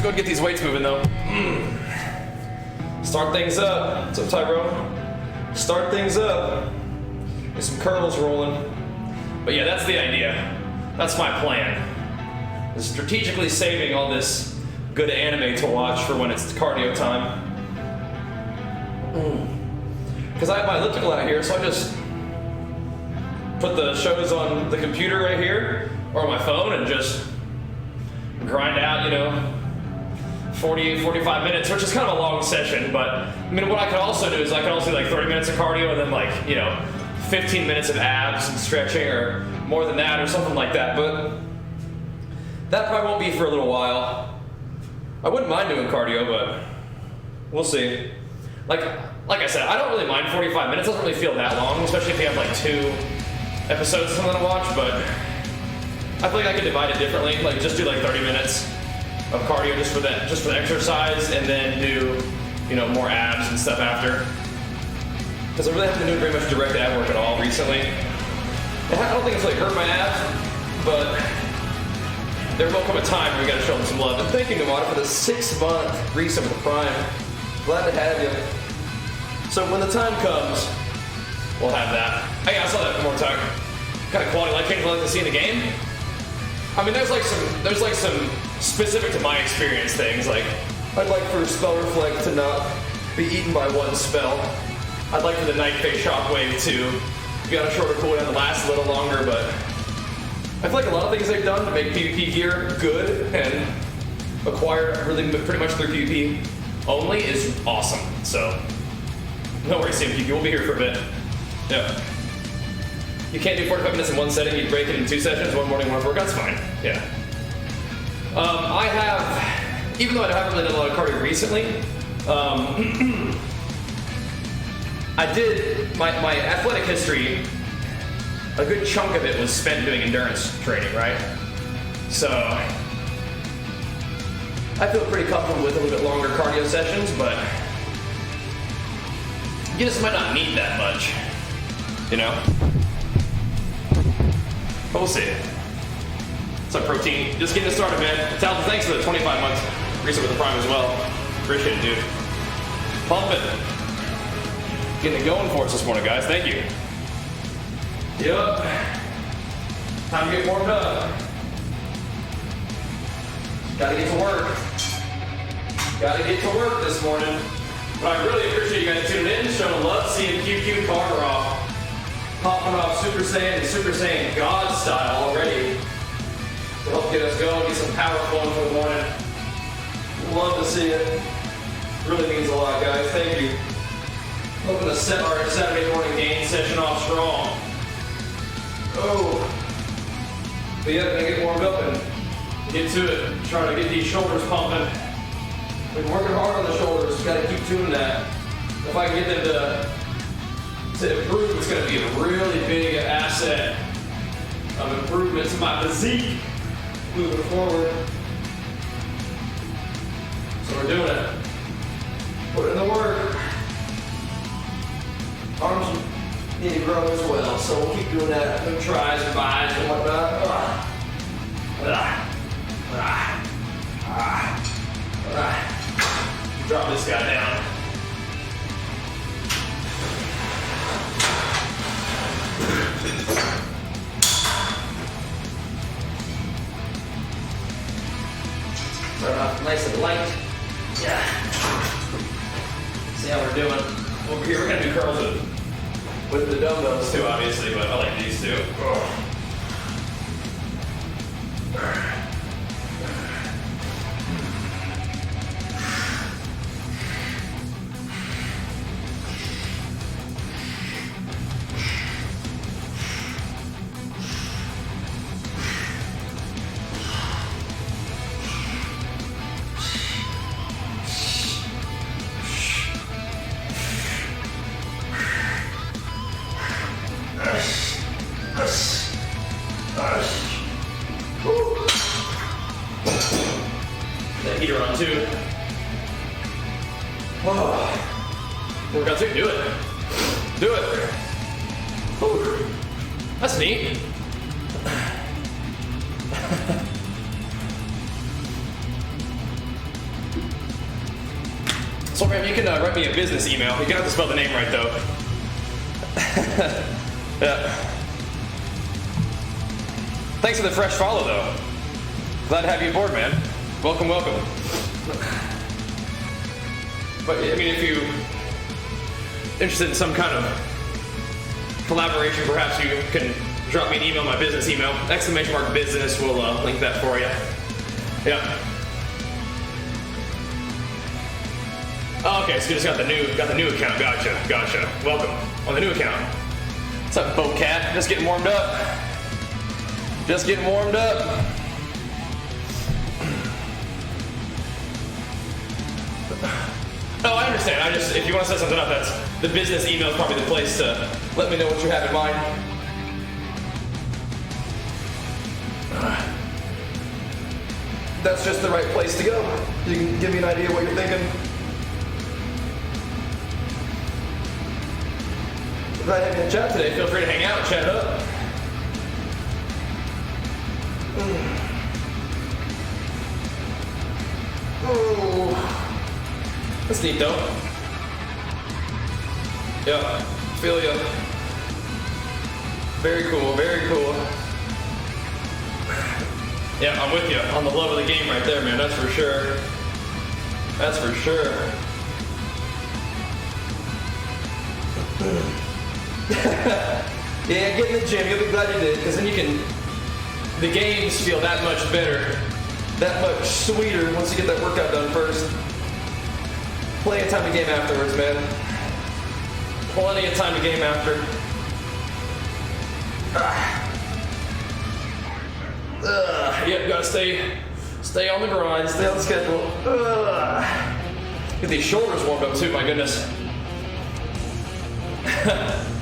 go and get these weights moving though. Start things up. What's up, Tyrone? Start things up. Get some curls rolling. But yeah, that's the idea. That's my plan. Is strategically saving all this good anime to watch for when it's cardio time. Because I have my elliptical out here, so I just put the shows on the computer right here or on my phone and just grind out, 45 minutes, which is kind of a long session. But I mean, what I could also do is I could also do like 30 minutes of cardio and then 15 minutes of abs and stretching or more than that or something like that. But that probably won't be for a little while. I wouldn't mind doing cardio, but we'll see. Like I said, I don't really mind 45 minutes. It doesn't really feel that long, especially if you have like 2 episodes or something to watch, but I feel like I could divide it differently. Like just do like 30 minutes of cardio just for the exercise, and then do, more abs and stuff after. Because I really haven't been doing very much direct ab work at all recently. And I don't think it's really hurt my abs, but there will come a time where we gotta show them some love. And thank you, Namada, for the 6-month resub with Prime. Glad to have you. So when the time comes, we'll have that. Hey, I saw that one more time. Kind of quality life change I'd like to see in the game. I mean, there's like some specific to my experience things. Like, I'd like for spell reflect to not be eaten by one spell. I'd like for the night phase shockwave to be on a shorter cooldown and last a little longer, but I feel like a lot of things they've done to make PvP gear good and acquire really pretty much through PvP only is awesome. So, no worries, PvP. We'll be here for a bit. Yeah. You can't do 45 minutes in one setting, you break it in 2 sessions, one morning, one workout, that's fine. Yeah. I have, even though I haven't really done a lot of cardio recently, I did, my athletic history, a good chunk of it was spent doing endurance training, right? So, I feel pretty comfortable with a little bit longer cardio sessions, but you just might not need that much, But we'll see. What's up, Protein? Just getting started, man. Talbot, thanks for the 25 months recent with the Prime as well. Appreciate it, dude. Pumping. Getting it going for us this morning, guys. Thank you. Yep. Time to get warmed up. Gotta get to work. Gotta get to work this morning. But I really appreciate you guys tuning in, showing love, seeing QQ Carter popping off Super Saiyan and Super Saiyan God style already to help get us going, get some power flowing for the morning. Love to see it. Really means a lot, guys. Thank you. Hoping to set our Saturday morning gain session off strong. Oh. But yeah, gonna get warmed up and get to it. Try to get these shoulders pumping. Been working hard on the shoulders. Gotta keep doing that. If I can get them to improve, it's going to be a really big asset of improvement to my physique moving forward. So we're doing it. Put in the work. Arms need to grow as well, so we'll keep doing that. No tries and buys and whatnot. Drop this guy down. Start off nice and light. Yeah. See how we're doing. Over here, we're gonna do curls with the dumbbells too, obviously, but I like these too. That heater on too. Oh. Workout too. Do it. Do it. Whew. That's neat. So, man, you can write me a business email. You're gonna have to spell the name right, though. Yeah. Thanks for the fresh follow, though. Glad to have you aboard, man. Welcome, welcome. But, I mean, if you're interested in some kind of collaboration, perhaps you can drop me an email, my business email, !business, we'll link that for you. Yeah. Oh, okay, so you just got the new account. Gotcha. Welcome on the new account. What's up, Bocat? Just getting warmed up. Oh, I understand. If you want to set something up, that's the business email is probably the place to let me know what you have in mind. That's just the right place to go. You can give me an idea of what you're thinking. If I have you in chat today, feel free to hang out and chat it up. Oh, that's neat though. Yeah, feel ya. Very cool. Yeah, I'm with you on the love of the game right there, man. That's for sure. Yeah, get in the gym. You'll be glad you did, because then the games feel that much better, that much sweeter once you get that workout done first. Plenty of time to game afterwards, man. Plenty of time to game after. Yep, gotta stay on the grind, stay on the schedule. Get these shoulders warmed up too, my goodness.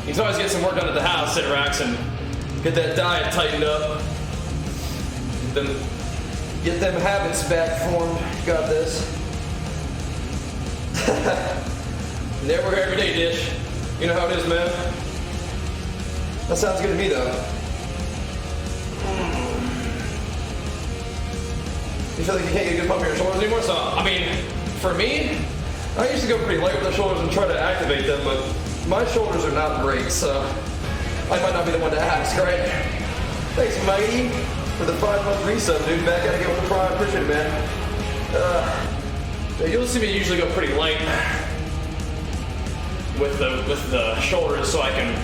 You can always get some work done at the house, sit racks, and get that diet tightened up. Get them habits back formed. Got this. Never everyday dish. You know how it is, man. That sounds good to me, though. You feel like you can't get a good pump in your shoulders anymore? So, I mean, for me, I used to go pretty light with the shoulders and try to activate them, but my shoulders are not great, so I might not be the one to ask, right? Thanks, Mighty, for the 5-month resub, dude. Back at it again with the prime. Appreciate it, man. You'll see me usually go pretty light with the shoulders, so I can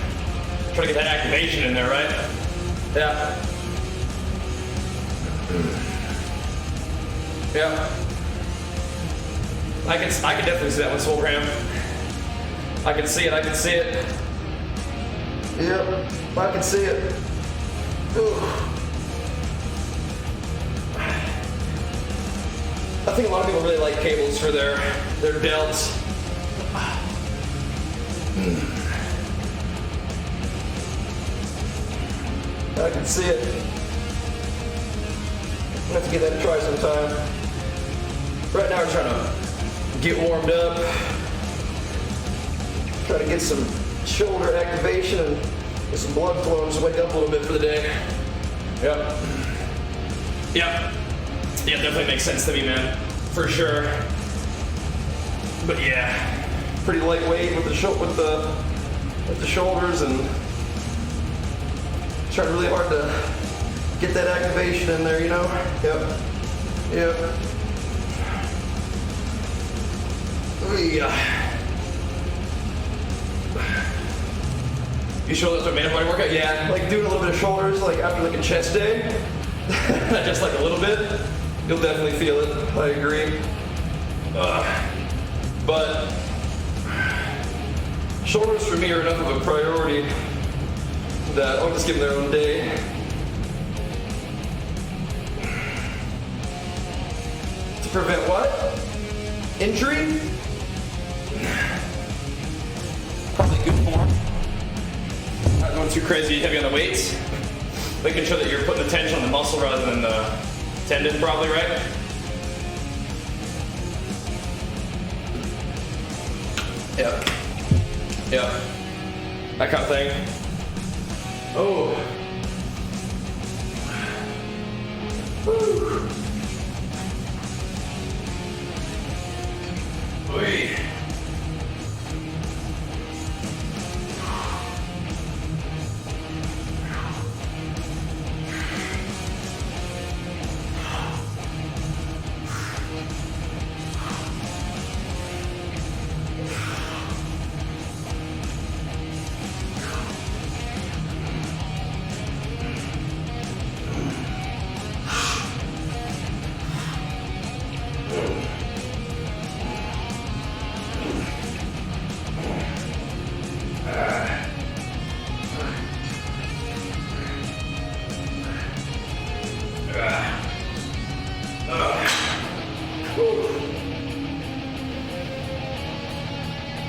try to get that activation in there, right? Yeah. Yeah. I can definitely see that one, Soulgram. I can see it. Yep, I can see it. Ooh. I think a lot of people really like cables for their delts. I can see it. I'm gonna have to give that a try sometime. Right now we're trying to get warmed up. Try to get some shoulder activation and get some blood flowing, just wake up a little bit for the day. Yep. Yeah, definitely makes sense to me, man. For sure. But yeah, pretty lightweight with the shoulders and trying really hard to get that activation in there, you know? Yep. Yeah. You shoulders are made up body workout? Yeah, like doing a little bit of shoulders, like after like a chest day, just like a little bit, you'll definitely feel it. I agree. But shoulders for me are enough of a priority that I'll just give them their own day. To prevent what? Injury? Probably good form. Not going too crazy heavy on the weights. Making sure that you're putting the tension on the muscle rather than the tendon, probably, right? Yep. That kind of thing. Oh. Woo. Wait.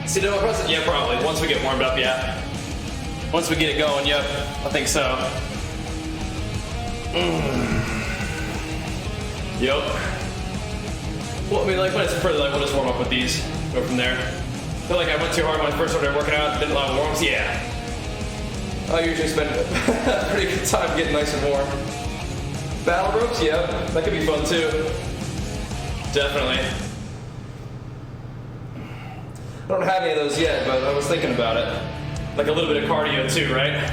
See the press? Yeah, probably. Once we get warmed up, yeah. Once we get it going, yep. I think so. Yep. Well, I mean, like when it's further, like we'll just warm up with these. Go from there. I feel like I went too hard when I first started working out. Didn't allow warm-ups. Yeah. I usually spend a pretty good time getting nice and warm. Battle ropes, yeah, that could be fun too. Definitely. I don't have any of those yet, but I was thinking about it. Like a little bit of cardio too, right?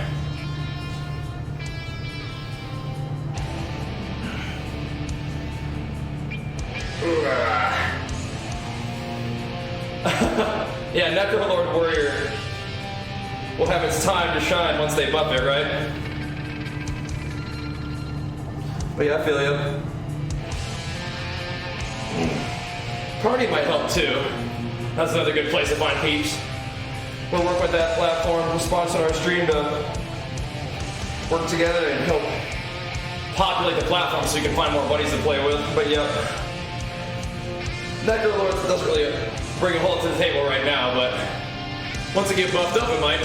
Yeah, Necrolord Warrior will have its time to shine once they buff it, right? But yeah, I feel you. Cardio might help too. That's another good place to find peeps. We'll work with that platform. We'll sponsor our stream to work together and help populate the platform so you can find more buddies to play with. But yeah, Necrolord doesn't really bring a whole lot to the table right now, but once it gets buffed up, it might.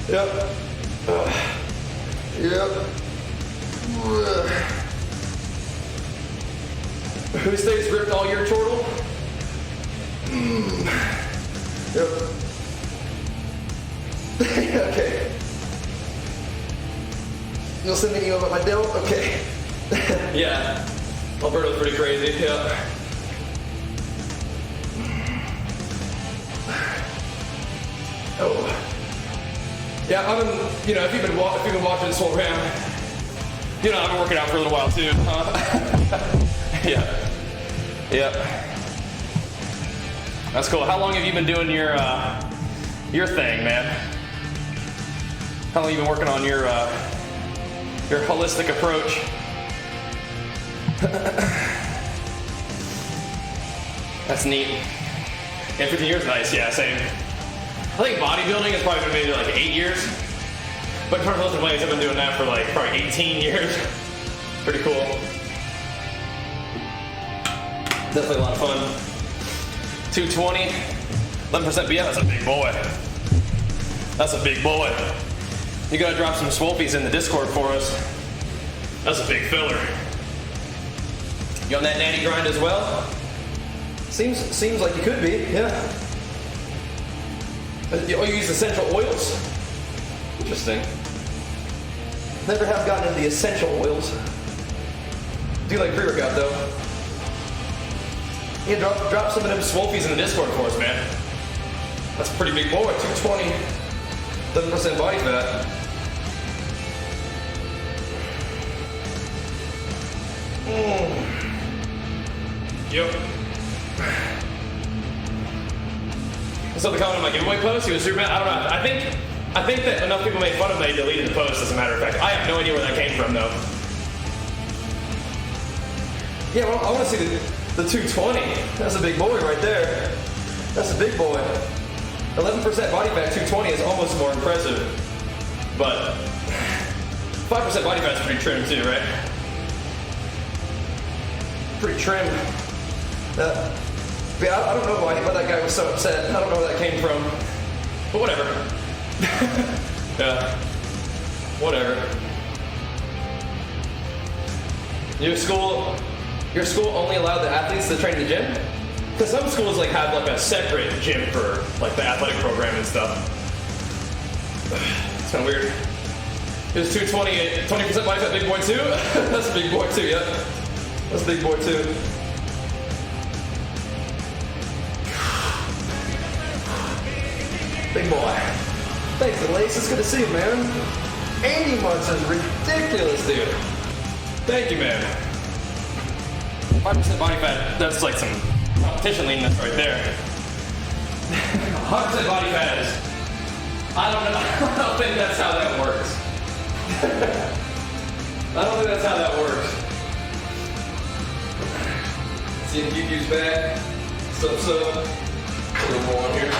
Yep. Yep. Who stays ripped all year, Chortle? Yep. Okay. You'll send me an email about my deal? Okay. Yeah. Alberto's pretty crazy, yeah. Oh. Yeah, I've been, if you've been watching this whole round, I've been working out for a little while too. Yeah. Yep. That's cool. How long have you been doing your thing, man? How long have you been working on your holistic approach? That's neat. Yeah, 15 years, nice. Yeah, same. I think bodybuilding has probably been maybe like 8 years. But in terms of lifting weights, I've been doing that for like probably 18 years. Pretty cool. Definitely a lot of fun. 220, 11% BF, that's a big boy. That's a big boy. You gotta drop some swolfies in the Discord for us. That's a big filler. You on that natty grind as well? Seems like you could be, yeah. Oh, you use essential oils? Interesting. Never have gotten into the essential oils. Do like pre-workout though. Yeah, drop some of them swolfies in the Discord for us, man. That's a pretty big boy, 220, 11% body fat. Yep. Something comment on my giveaway post. He was super mad. I don't know. I think that enough people made fun of me. They deleted the post. As a matter of fact, I have no idea where that came from though. Yeah, well, I want to see the 220. That's a big boy right there. That's a big boy. 11% body fat, 220 is almost more impressive. But 5% body fat is pretty trim too, right? Pretty trim. Yeah, I don't know why that guy was so upset. I don't know where that came from. But whatever. Yeah. Whatever. Your school only allowed the athletes to train in the gym? Because some schools have like a separate gym for like the athletic program and stuff. It's kind of weird. It was 220, 20% body fat, big boy too? That's a big boy too, yep. That's a big boy too. Big boy. Thanks, Lace. It's good to see you, man. 80 months is ridiculous, dude. Thank you, man. 5% body fat, that's like some competition leanness right there. 100% body fat is, I don't know, I don't think that's how that works. I don't think that's how that works. See if QQ's back. So, a little more on here.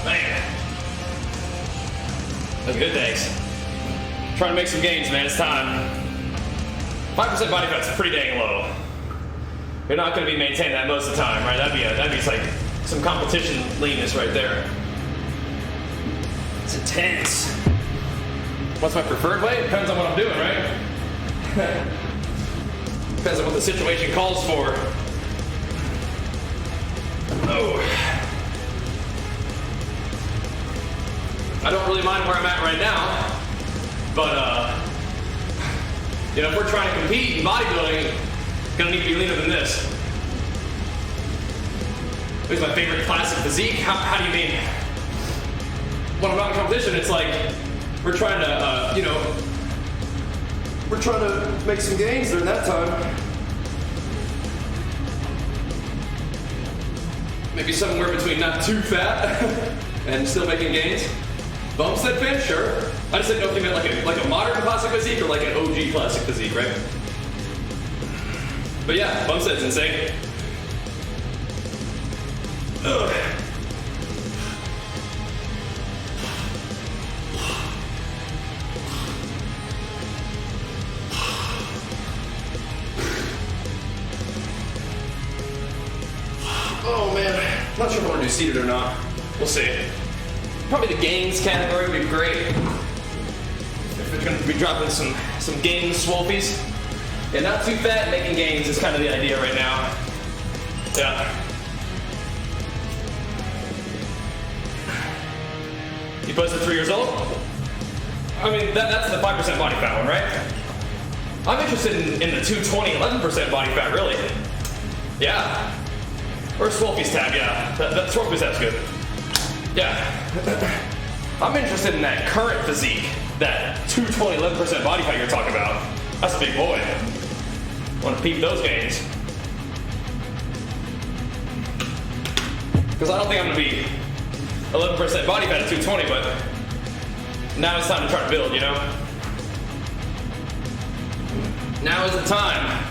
Man. Those good days. Trying to make some gains, man. It's time. 5% body fat's pretty dang low. You're not going to be maintaining that most of the time, right? That'd be like some competition leanness right there. It's intense. What's my preferred weight? Depends on what I'm doing, right? Depends on what the situation calls for. Oh. I don't really mind where I'm at right now, but you know, if we're trying to compete in bodybuilding, gonna need to be leaner than this. This is my favorite classic physique. How do you mean? When I'm not in competition, it's like we're trying to, you know, we're trying to make some gains during that time. Maybe somewhere between not too fat and still making gains. Bumstead fan, sure. I just didn't know if you meant like a modern classic physique or like an OG classic physique, right? But yeah, Bumstead's insane. Ugh. Oh man, not sure if I want to do seated or not. We'll see. Probably the gains category would be great. If we're going to be dropping some gains swolfies. Yeah, not too fat, making gains is kind of the idea right now. Yeah. You posted 3 years old? I mean, that's the 5% body fat one, right? I'm interested in the 220, 11% body fat, really. Yeah. Or Swolfies tab, yeah. That Swolfies tab's good. Yeah. I'm interested in that current physique, that 220, 11% body fat you're talking about. That's a big boy. Want to peep those gains. Because I don't think I'm going to be 11% body fat at 220, but now it's time to try to build, you know? Now is the time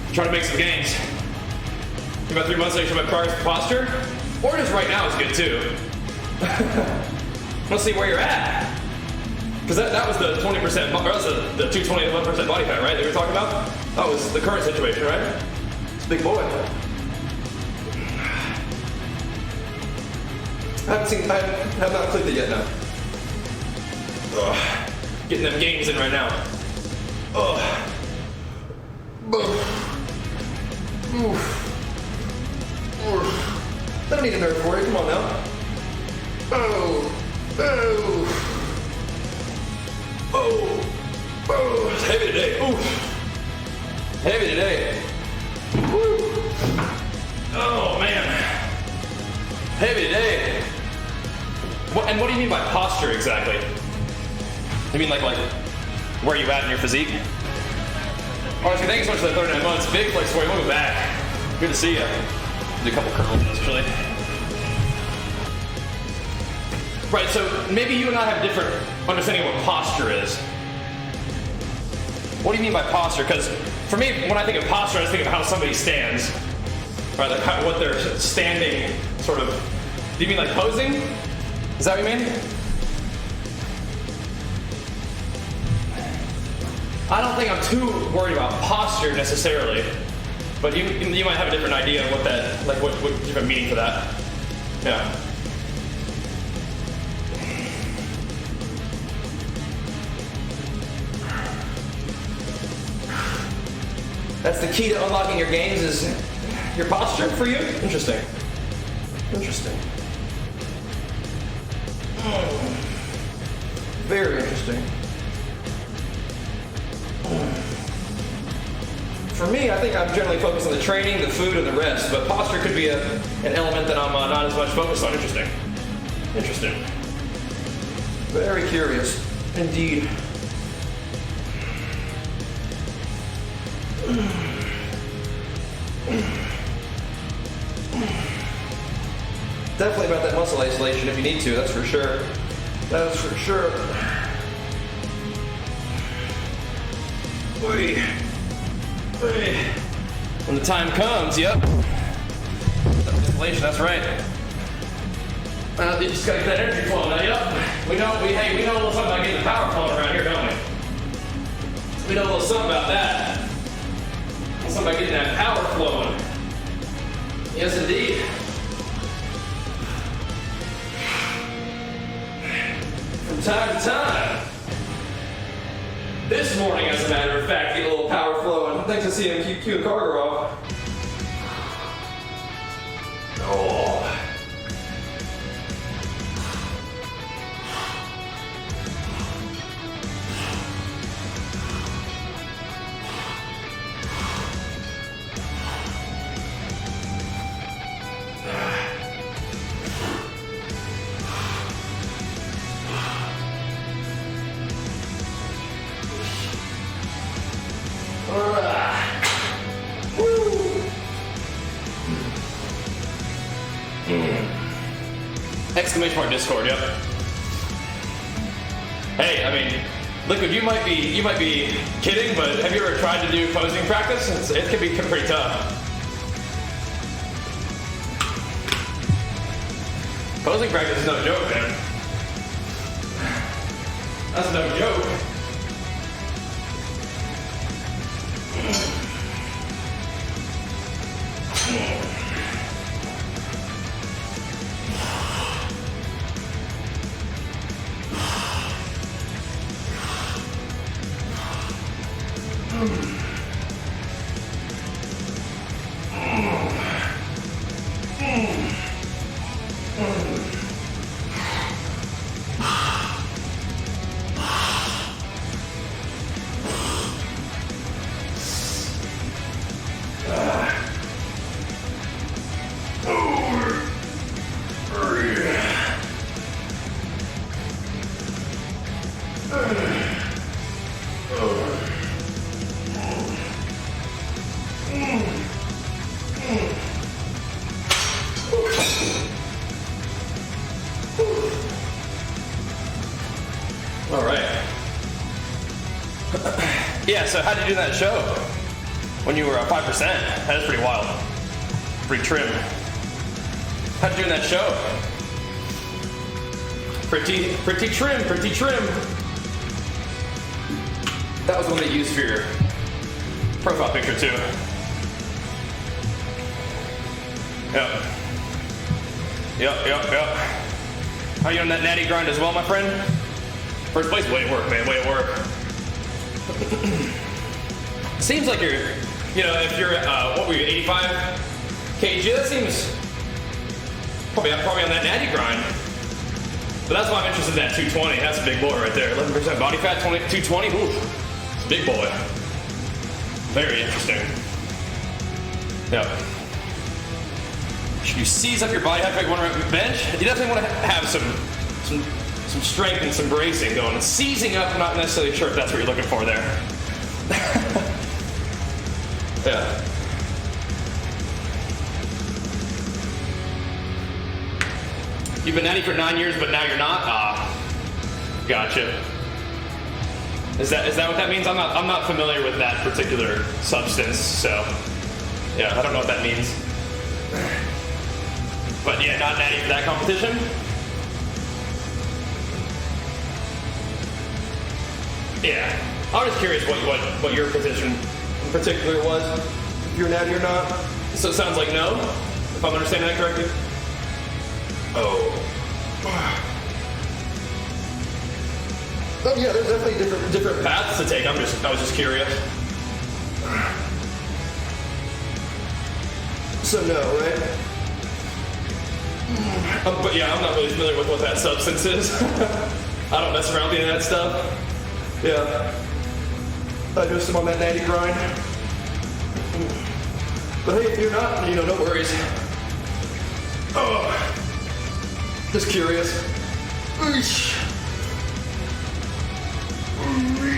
to try to make some gains. In about 3 months, I show my progress with posture, or just right now is good too. Let's see where you're at. Because that was the 20%, or that was the 220 and 11% body fat, right, that we were talking about? That was the current situation, right? It's a big boy. I have not clicked it yet now. Ugh. Getting them gains in right now. Ugh. I don't need a nerve for you, come on now. Oh. It's heavy today. Ooh. Heavy today. Woo. Oh man. Heavy today. What do you mean by posture exactly? You mean like where you at in your physique? Honestly, thank you so much for the 39 months. Big flex for you. Welcome back. Good to see you. Do a couple curls actually. Right, so maybe you and I have a different understanding of what posture is. What do you mean by posture? Because for me, when I think of posture, I just think of how somebody stands. Right, like what they're standing sort of. Do you mean like posing? Is that what you mean? I don't think I'm too worried about posture necessarily, but you might have a different idea of what that, like what different meaning for that. Yeah. That's the key to unlocking your gains is your posture for you? Interesting. Interesting. Very interesting. For me, I think I'm generally focused on the training, the food, and the rest, but posture could be an element that I'm not as much focused on. Interesting. Interesting. Very curious. Indeed. Definitely about that muscle isolation if you need to, that's for sure. That's for sure. hypertrophy. When the time comes, yep. Inflation, that's right. You just gotta get that energy flowing now, yep. We know a little something about getting the power flowing around here, don't we? We know a little something about that. A little something about getting that power flowing. Yes, indeed. From time to time. This morning, as a matter of fact, get a little power flowing. Thanks to CMQQ and Kargarov. Oh. Exclamation mark Discord, yep. Hey, I mean, Liquid, you might be kidding, but have you ever tried to do posing practice? It can be pretty tough. Posing practice is no joke, man. That's no joke. All right. Yeah, so how'd you do that show? When you were 5%? That is pretty wild. Pretty trim. How'd you do in that show? Pretty trim, pretty trim. That was the one they used for your profile picture too. Yep. How you on that natty grind as well, my friend? First place, way to work, man, way to work. Seems like you're, if you're at, what were you, 85 kg? That seems probably on that natty grind. But that's why I'm interested in that 220. That's a big boy right there. 11% body fat, 220. Ooh, it's a big boy. Very interesting. Yep. Should you seize up your body height like one rep bench? You definitely want to have some strength and some bracing going. And seizing up, I'm not necessarily sure if that's what you're looking for there. Yeah. You've been natty for 9 years, but now you're not? Gotcha. Is that what that means? I'm not familiar with that particular substance, so yeah, I don't know what that means. But yeah, not natty for that competition. Yeah, I was curious what your position in particular was, if you're natty or not. So it sounds like no, if I'm understanding that correctly. Oh yeah, there's definitely different paths to take. I was just curious. So no, right? But yeah, I'm not really familiar with what that substance is. I don't mess around with any of that stuff. Yeah. I just am on that natty grind. But hey, if you're not, no worries. Oh. Just curious.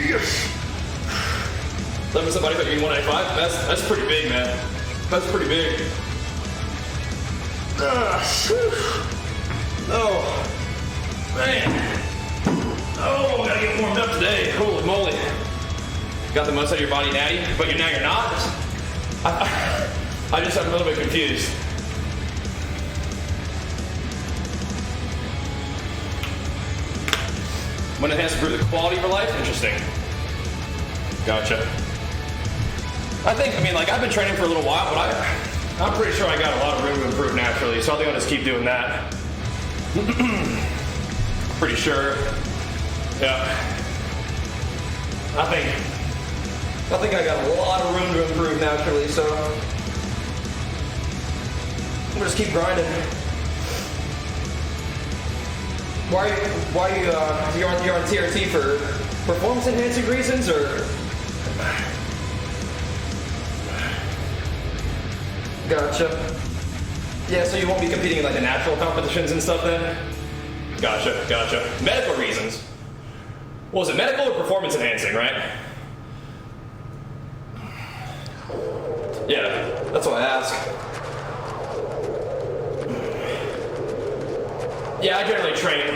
Yes. 11% body fat, you 195? That's pretty big, man. That's pretty big. Oh, man. Oh, I gotta get warmed up today. Holy moly. got the most out of your body natty, but now you're not? I'm a little bit confused. When it has to improve the quality of your life? Interesting. Gotcha. I mean, like, I've been training for a little while, but I'm pretty sure I got a lot of room to improve naturally, so I think I'll just keep doing that. Pretty sure. Yeah. I think I got a lot of room to improve naturally, so we'll just keep grinding. Why you're on TRT for performance enhancing reasons, or? Gotcha. Yeah, so you won't be competing in like the natural competitions and stuff then? Gotcha. Medical reasons. Well, is it medical or performance enhancing, right? Yeah, that's what I ask. Yeah, I generally train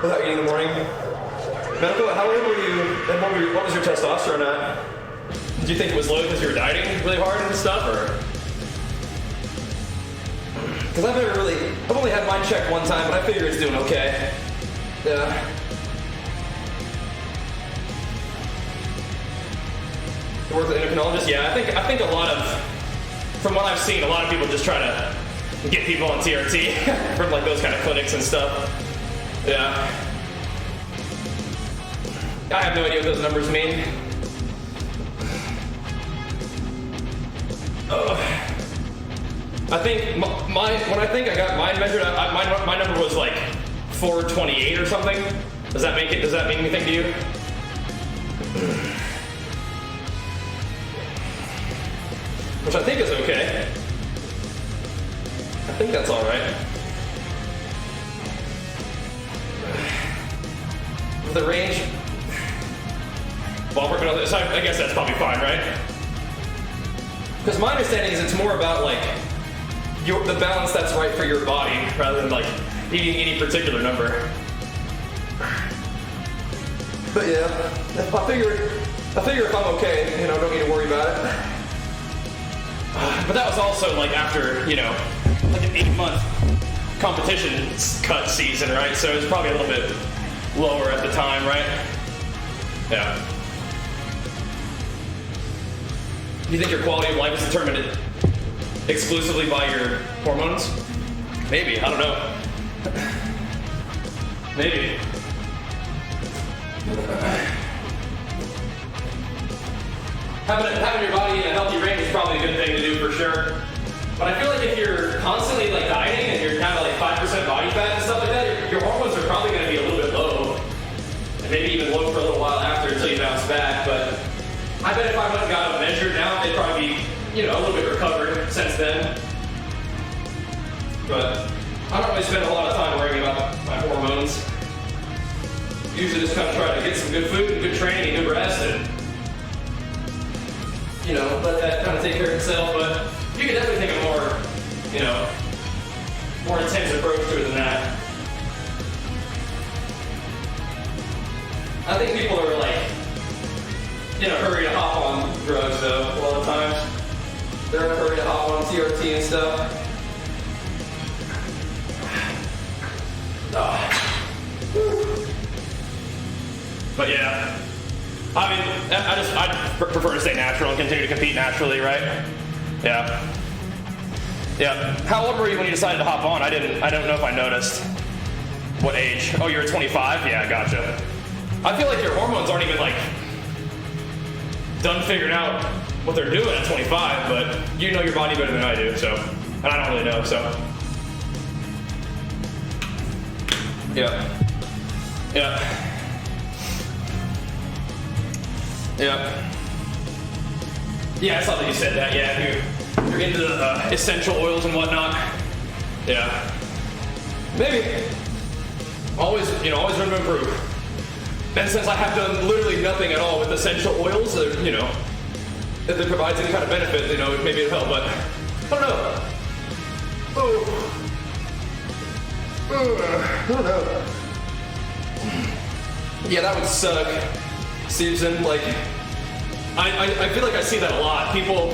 without eating in the morning. Medical, how old were you, and what was your testosterone at? Did you think it was low because you were dieting really hard and stuff, or? Because I've only had mine checked one time, but I figure it's doing okay. Yeah. You work with an endocrinologist? Yeah, I think a lot of, from what I've seen, a lot of people just try to get people on TRT from like those kind of clinics and stuff. Yeah. I have no idea what those numbers mean. I think when I think I got mine measured, my number was like 428 or something. Does that mean anything to you? Which I think is okay. I think that's all right. The range. Ballpark, I guess that's probably fine, right? Because my understanding is it's more about like the balance that's right for your body rather than like eating any particular number. But yeah, I figure if I'm okay, don't need to worry about it. But that was also like after, like an 8-month competition cut season, right? So it was probably a little bit lower at the time, right? Yeah. Do you think your quality of life is determined exclusively by your hormones? Maybe, I don't know. Maybe. Having your body in a healthy range is probably a good thing to do for sure. But I feel like if you're constantly like dieting and you're kind of like 5% body fat and stuff like that, your hormones are probably going to be a little bit low. And maybe even low for a little while after until you bounce back. But I bet if I went and got them measured now, they'd probably be, a little bit recovered since then. But I don't really spend a lot of time worrying about my hormones. Usually just kind of try to get some good food and good training and good rest and, let that kind of take care of itself. But you can definitely take a more intense approach to it than that. I think people are like, hurry to hop on drugs though, a lot of times. They're in a hurry to hop on TRT and stuff. But yeah, I mean, I prefer to stay natural and continue to compete naturally, right? Yeah. Yeah. How old were you when you decided to hop on? I don't know if I noticed. What age? Oh, you're 25? Yeah, gotcha. I feel like your hormones aren't even like done figuring out what they're doing at 25, but you know your body better than I do, so, and I don't really know, so. Yeah. Yeah. Yeah. Yeah, I saw that you said that. Yeah, you're into the essential oils and whatnot. Yeah. Maybe. Always room to improve. And since I have done literally nothing at all with essential oils, if it provides any kind of benefit, maybe it'll help. But I don't know. I don't know. Yeah, that would suck. Susan, like, I feel like I see that a lot. People,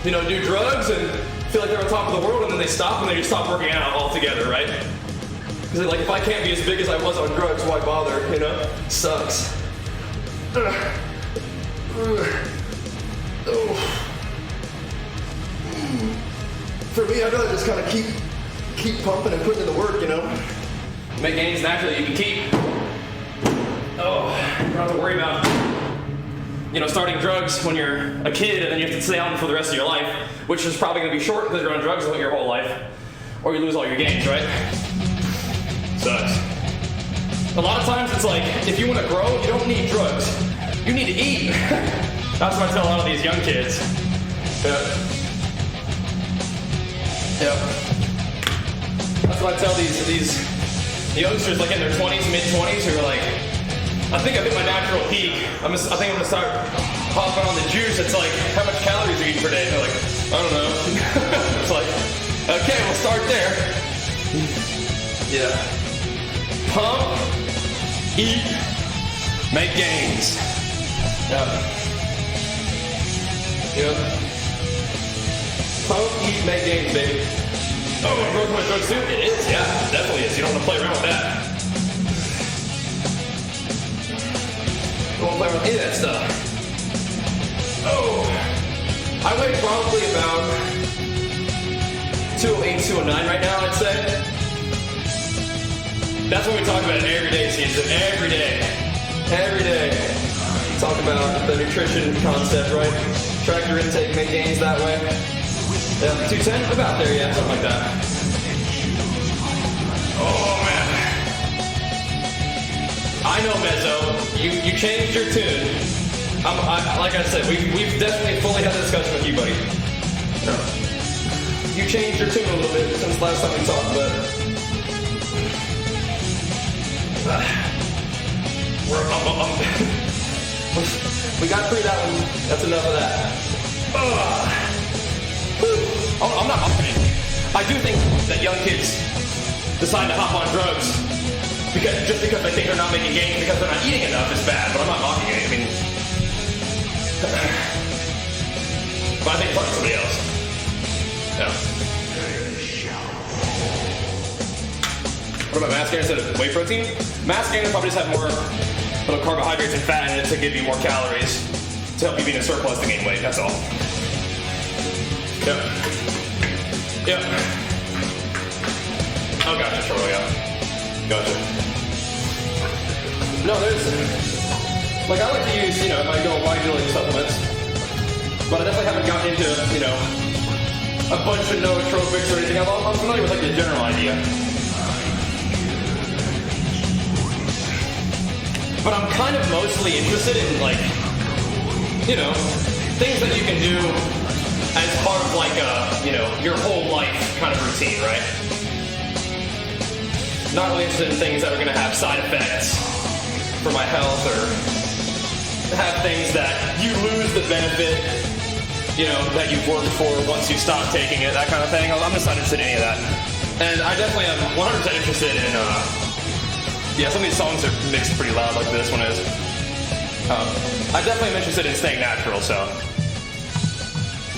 you know, do drugs and feel like they're on top of the world, and then they stop and they just stop working out altogether, right? Because like, if I can't be as big as I was on drugs, why bother, you know? Sucks. For me, I'd rather just kind of keep pumping and putting in the work, you know? Make gains naturally you can keep. Oh, you don't have to worry about, you know, starting drugs when you're a kid and then you have to stay on them for the rest of your life, which is probably going to be short because you're on drugs your whole life, or you lose all your gains, right? Sucks. A lot of times it's like, if you want to grow, you don't need drugs. You need to eat. That's what I tell a lot of these young kids. Yep. That's what I tell these youngsters like in their 20s, mid-20s who are like, I think I've hit my natural peak. I think I'm gonna start hopping on the juice. It's like, how much calories are you eating per day? And they're like, I don't know. It's like, okay, we'll start there. Yeah. Pump, eat, make gains. Yep. Yep. Pump, eat, make gains, baby. Oh, growth my drugs too? It is, yeah, it definitely is. You don't want to play around with that. Don't play around with any of that stuff. Oh, I weigh probably about 208, 209 right now, I'd say. That's what we talk about in everyday season. Every day. Every day. Talk about the nutrition concept, right? Track your intake, make gains that way. Yeah, 210? About there, yeah, something like that. Oh, man. I know, Mezzo. You changed your tune. Like I said, we've definitely fully had a discussion with you, buddy. No. You changed your tune a little bit since last time we talked, but... we got through that one. That's enough of that. Oh, I'm not mocking it. I do think that young kids decide to hop on drugs just because they think they're not making gains because they're not eating enough is bad, but I'm not mocking it. I mean, but I think it's like somebody else. Yeah. What about mass gainer instead of whey protein? Mass gainer probably just have more little carbohydrates and fat in it to give you more calories to help you be in a surplus to gain weight. That's all. Yep. Yep. Oh, gotcha. Sure, yeah. Gotcha. No, there's... Like, I like to use, you know, my bodybuilding supplements, but I definitely haven't gotten into, you know, a bunch of nootropics or anything. I'm familiar with, like, the general idea. But I'm kind of mostly interested in, like, you know, things that you can do as part of like you know, your whole life kind of routine, right? Not really interested in things that are going to have side effects for my health or have things that you lose the benefit, you know, that you've worked for once you stop taking it, that kind of thing. I'm just not interested in any of that. And I definitely am 100% interested in, yeah, some of these songs are mixed pretty loud like this one is. I definitely am interested in staying natural, so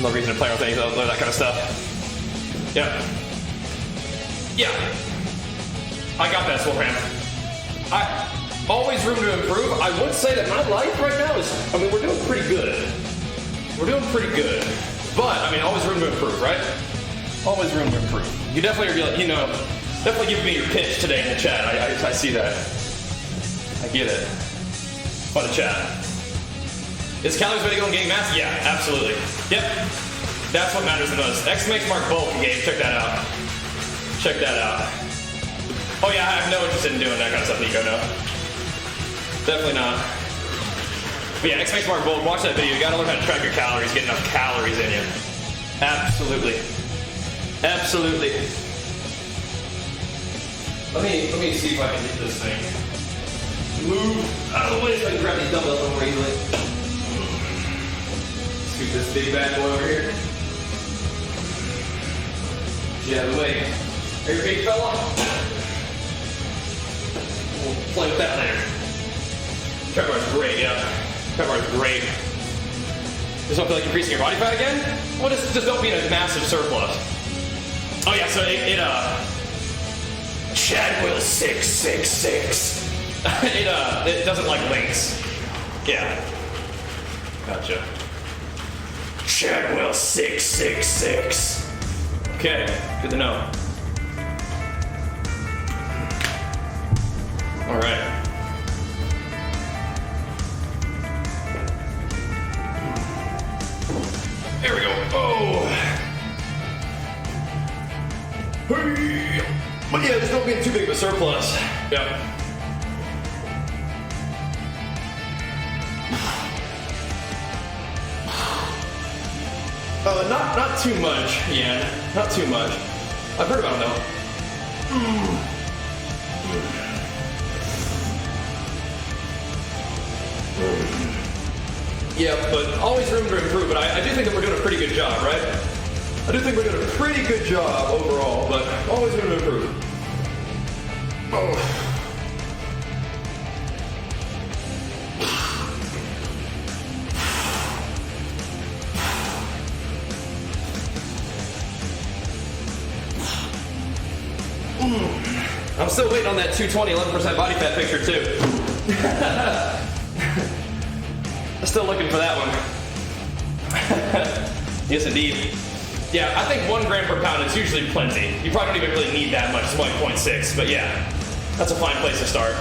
no reason to play with any of that kind of stuff. Yeah. Yeah. I got that, Swolram. Always room to improve. I would say that my life right now is, I mean, we're doing pretty good. We're doing pretty good. But, I mean, always room to improve, right? Always room to improve. You definitely are, you know, definitely give me your pitch today in the chat. I see that. I get it. Fun to chat. Is calories way to go in gaining mass? Yeah, absolutely. Yep. That's what matters the most. X makes Mark bulk game. Check that out. Check that out. Oh yeah, I have no interest in doing that kind of stuff, Nico, no. Definitely not. But yeah, X makes Mark bulk. Watch that video. You gotta learn how to track your calories, get enough calories in you. Absolutely. Absolutely. Let me see if I can get this thing. Move out of the way so I can grab these dumbbells more easily. Scoot this big bad boy over here. Get out of the way. Here, big fella. We'll play with that later. Trap bar's great, yeah. Trap bar's great. Just don't feel like increasing your body fat again? Well, just don't be in a massive surplus. Oh yeah, so Chadwell 666. it doesn't like links. Yeah. Gotcha. Chadwell 666. Okay, good to know. All right. There we go. Oh. Hey. But yeah, just don't be in too big of a surplus. Yep. Not too much, yeah. Not too much. I've heard about them though. Yeah, but always room to improve. But I do think that we're doing a pretty good job, right? I do think we're doing a pretty good job overall, but always room to improve. Oh. I'm still waiting on that 220, 11% body fat picture too. I'm still looking for that one. Yes, indeed. Yeah, I think 1 gram per pound is usually plenty. You probably don't even really need that much. It's only 0.6, but yeah, that's a fine place to start.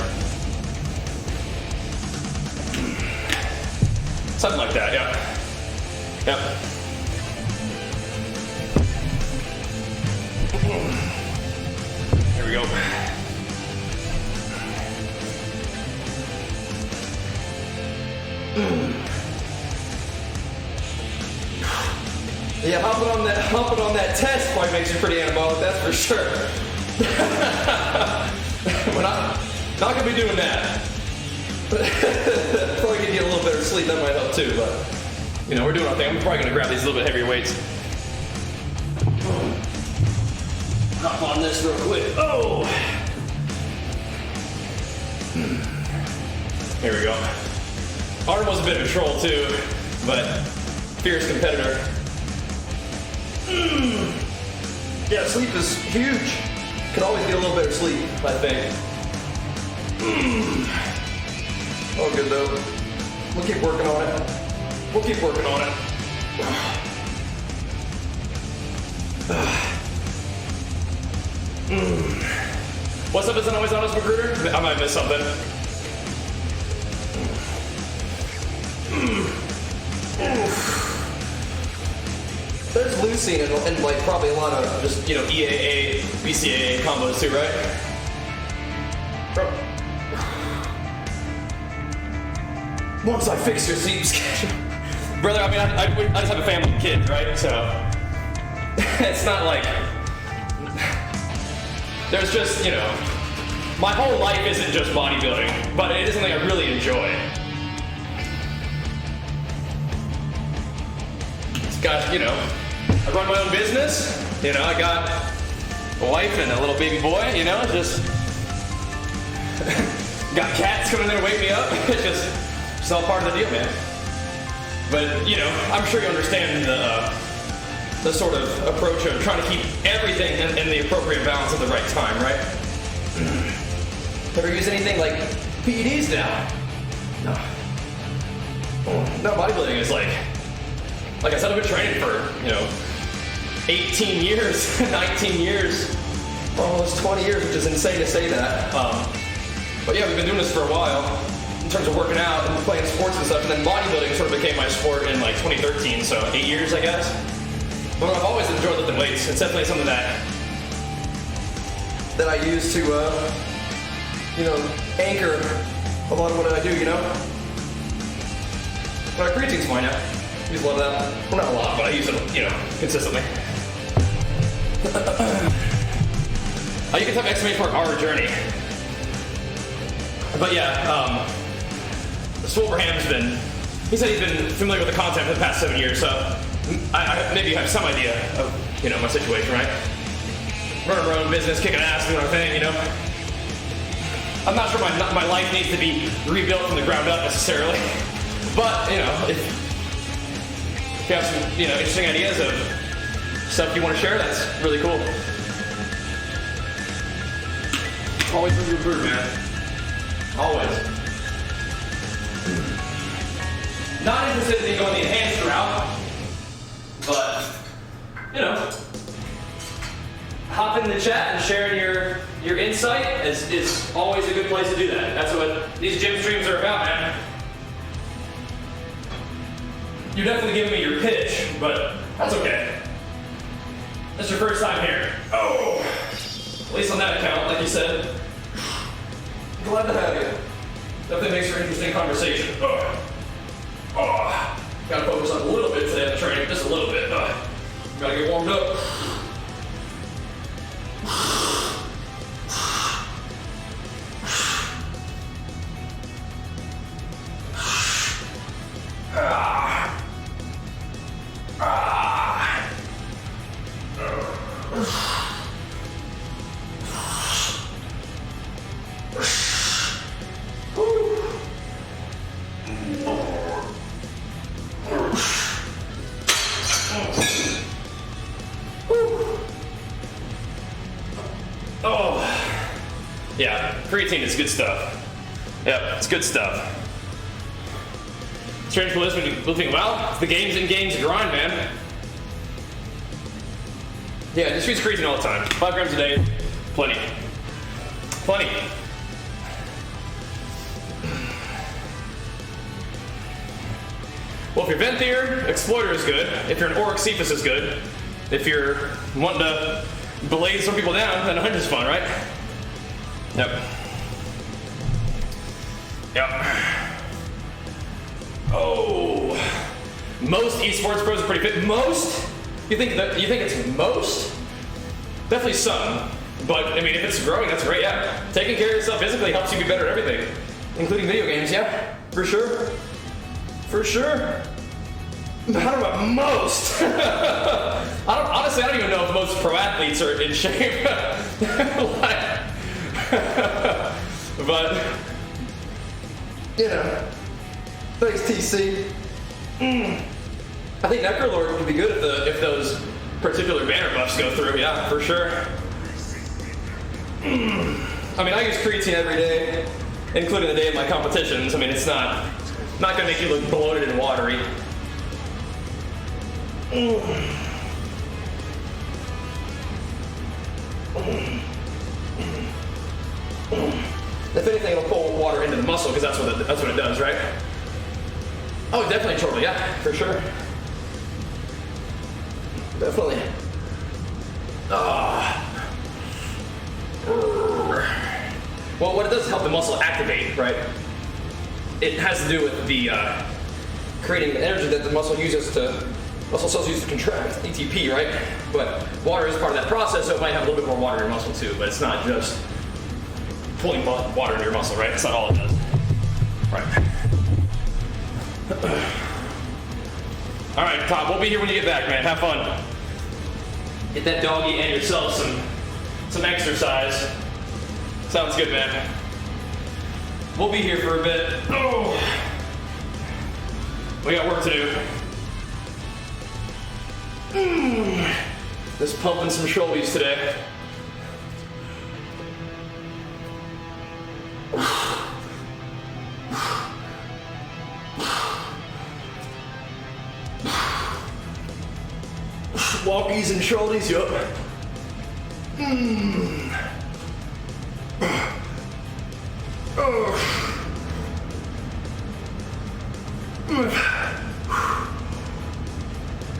Something like that, yeah. Yep. Here we go. Yeah, hopping on that test probably makes you pretty anabolic, that's for sure. We're not gonna be doing that. Probably gonna get a little better sleep, that might help too, but you know, we're doing our thing. I'm probably gonna grab these little bit heavier weights. Hop on this real quick. Oh! Here we go. Arm was a bit of a troll too, but fierce competitor. Yeah, sleep is huge. Could always get a little better sleep, I think. All good though. We'll keep working on it. We'll keep working on it. What's up, is an always honest recruiter? I might miss something. There's leucine and like probably a lot of just, you know, EAA, BCAA combos too, right? Once I fix your sleep schedule. Brother, I mean, I just have a family of kids, right? So, it's not like, there's just, you know, my whole life isn't just bodybuilding, but it is something I really enjoy. It's got, you know, I run my own business, you know, I got a wife and a little baby boy, you know, just got cats coming in and wake me up. It's all part of the deal, man. But, you know, I'm sure you understand the sort of approach of trying to keep everything in the appropriate balance at the right time, right? Ever use anything like PEDs now? No. No, bodybuilding is like I said, I've been training for, you know, 18 years, 19 years, almost 20 years, which is insane to say that. But yeah, we've been doing this for a while in terms of working out and playing sports and stuff, and then bodybuilding sort of became my sport in like 2013, so 8 years, I guess. But I've always enjoyed lifting weights. It's definitely something that I use to, you know, anchor a lot of what I do, you know? But creatine's fine now. I use a lot of that. Well, not a lot, but I use it, you know, consistently. You can type exclamation mark R journey. But yeah, Swolverham's been, he said he's been familiar with the content for the past 7 years, so I maybe have some idea of, you know, my situation, right? Running our own business, kicking ass, doing our thing, you know? I'm not sure my life needs to be rebuilt from the ground up necessarily. But, you know, if you have some, you know, interesting ideas of stuff you want to share, that's really cool. Always room to improve, man. Always. Not interested in going the enhanced route, but, you know, hopping in the chat and sharing your insight is always a good place to do that. That's what these gym streams are about, man. You're definitely giving me your pitch, but that's okay. That's your first time here. Oh. At least on that account, like you said. Glad to have you. Definitely makes for an interesting conversation. Gotta focus on a little bit today in the training, just a little bit. Gotta get warmed up. Yeah, creatine is good stuff. Yep, it's good stuff. Strange for lifting, well, it's the games and games grind, man. Yeah, just use creatine all the time. 5 grams a day, plenty. Plenty. Well, if you're Venthier, Exploiter is good. If you're an Auric Cephas is good. If you're wanting to blaze some people down, then 100 is fun, right? Yep. Yep. Oh. Most esports pros are pretty fit. Most? You think it's most? Definitely some. But I mean, if it's growing, that's great. Yeah. Taking care of yourself physically helps you be better at everything, including video games. Yeah, for sure. For sure. I don't know about most. Honestly, I don't even know if most pro athletes are in shape. But, you know, thanks TC. I think Necrolord would be good if those particular banner buffs go through. Yeah, for sure. I mean, I use creatine every day, including the day of my competitions. I mean, it's not gonna make you look bloated and watery. If anything, it'll pull water into the muscle because that's what it does, right? Oh, definitely chortle, yeah, for sure. Definitely. Well, what it does is help the muscle activate, right? It has to do with the creating the energy that the muscle cells use to contract, ATP, right? But water is part of that process, so it might have a little bit more water in your muscle too, but it's not just pulling water into your muscle, right? That's not all it does. Right. All right, Tom, we'll be here when you get back, man. Have fun. Get that doggy and yourself some exercise. Sounds good, man. We'll be here for a bit. Oh, we got work to do. Just pumping some shoulders today. Walkies and shoulders, yup.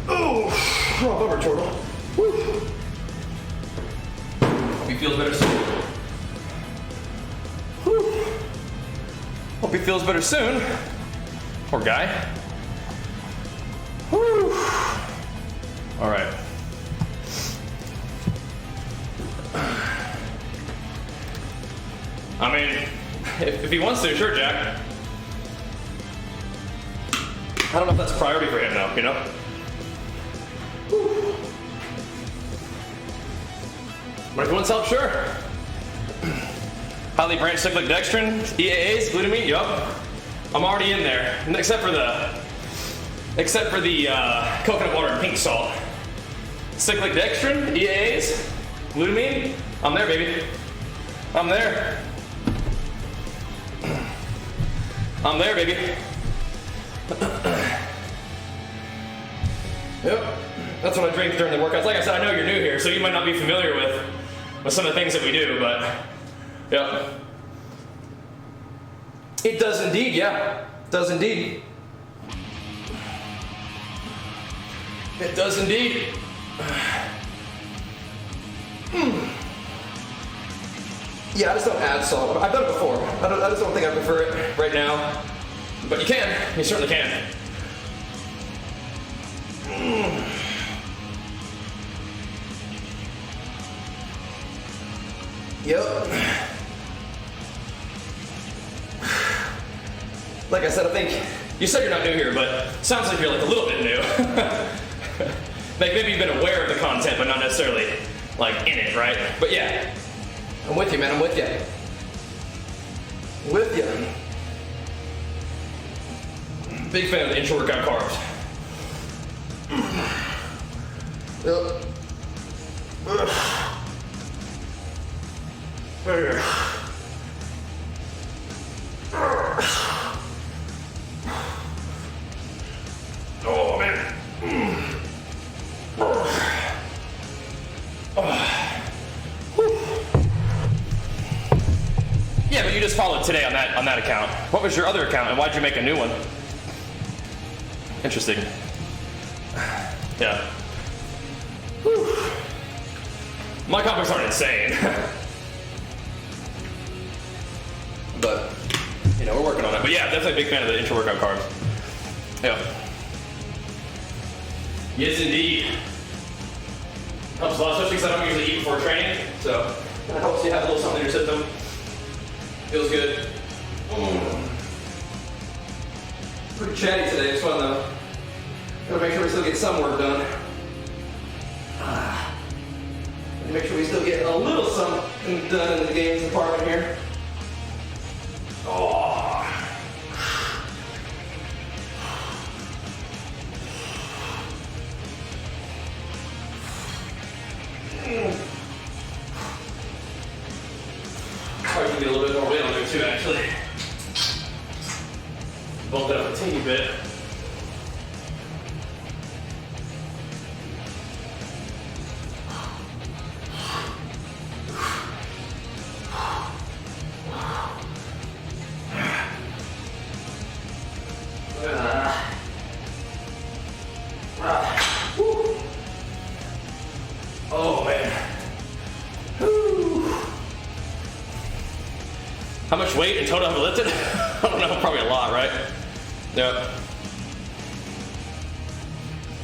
Oh, bummer turtle. Woo. Hope he feels better soon. Whew. Hope he feels better soon. Poor guy. Whew. All right. I mean, if he wants to, sure, Jack. I don't know if that's a priority for him now, you know? Whew. But if he wants help, sure. Highly branched cyclic dextrin, EAAs, glutamine, yup. I'm already in there, except for the coconut water and pink salt. Cyclic dextrin, EAAs, glutamine, I'm there, baby. I'm there. I'm there, baby. Yep, that's what I drink during the workouts. Like I said, I know you're new here, so you might not be familiar with some of the things that we do, but yeah. It does indeed, yeah. It does indeed. It does indeed. Yeah, I just don't add salt. I've done it before. I just don't think I prefer it right now. But you can. You certainly can. Yep. Like I said, I think you said you're not new here, but sounds like you're like a little bit new. Like maybe you've been aware of the content, but not necessarily like in it, right? But yeah, I'm with you, man. I'm with you. With you. Big fan of the intra-workout carbs. Yep. Oh man. Yeah, but you just followed today on that account. What was your other account, and why'd you make a new one? Interesting. Yeah. Whew. My comics aren't insane. But, you know, we're working on it. But yeah, definitely a big fan of the intra-workout carbs. Yeah. Yes, indeed. Helps a lot, especially because I don't usually eat before training. So, it helps you have a little something in your system. Feels good. Pretty chatty today, it's fun though. Gotta make sure we still get some work done. Make sure we still get a little something done in the games department here. Oh. Probably gonna get a little bit more weight on there too, actually. Bump it up a teeny bit. Oh man. Whew. How much weight in total have I lifted? I don't know, probably a lot, right? Yep.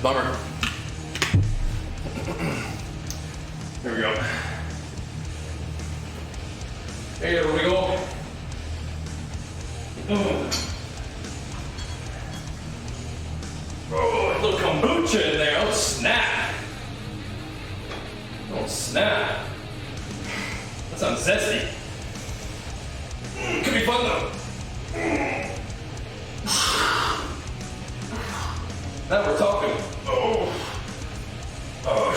Bummer. Here we go. Here we go. Oh, a little kombucha in there. Oh, snap. Oh, snap. That sounds zesty. Could be fun, though. Now we're talking. Oh. Oh.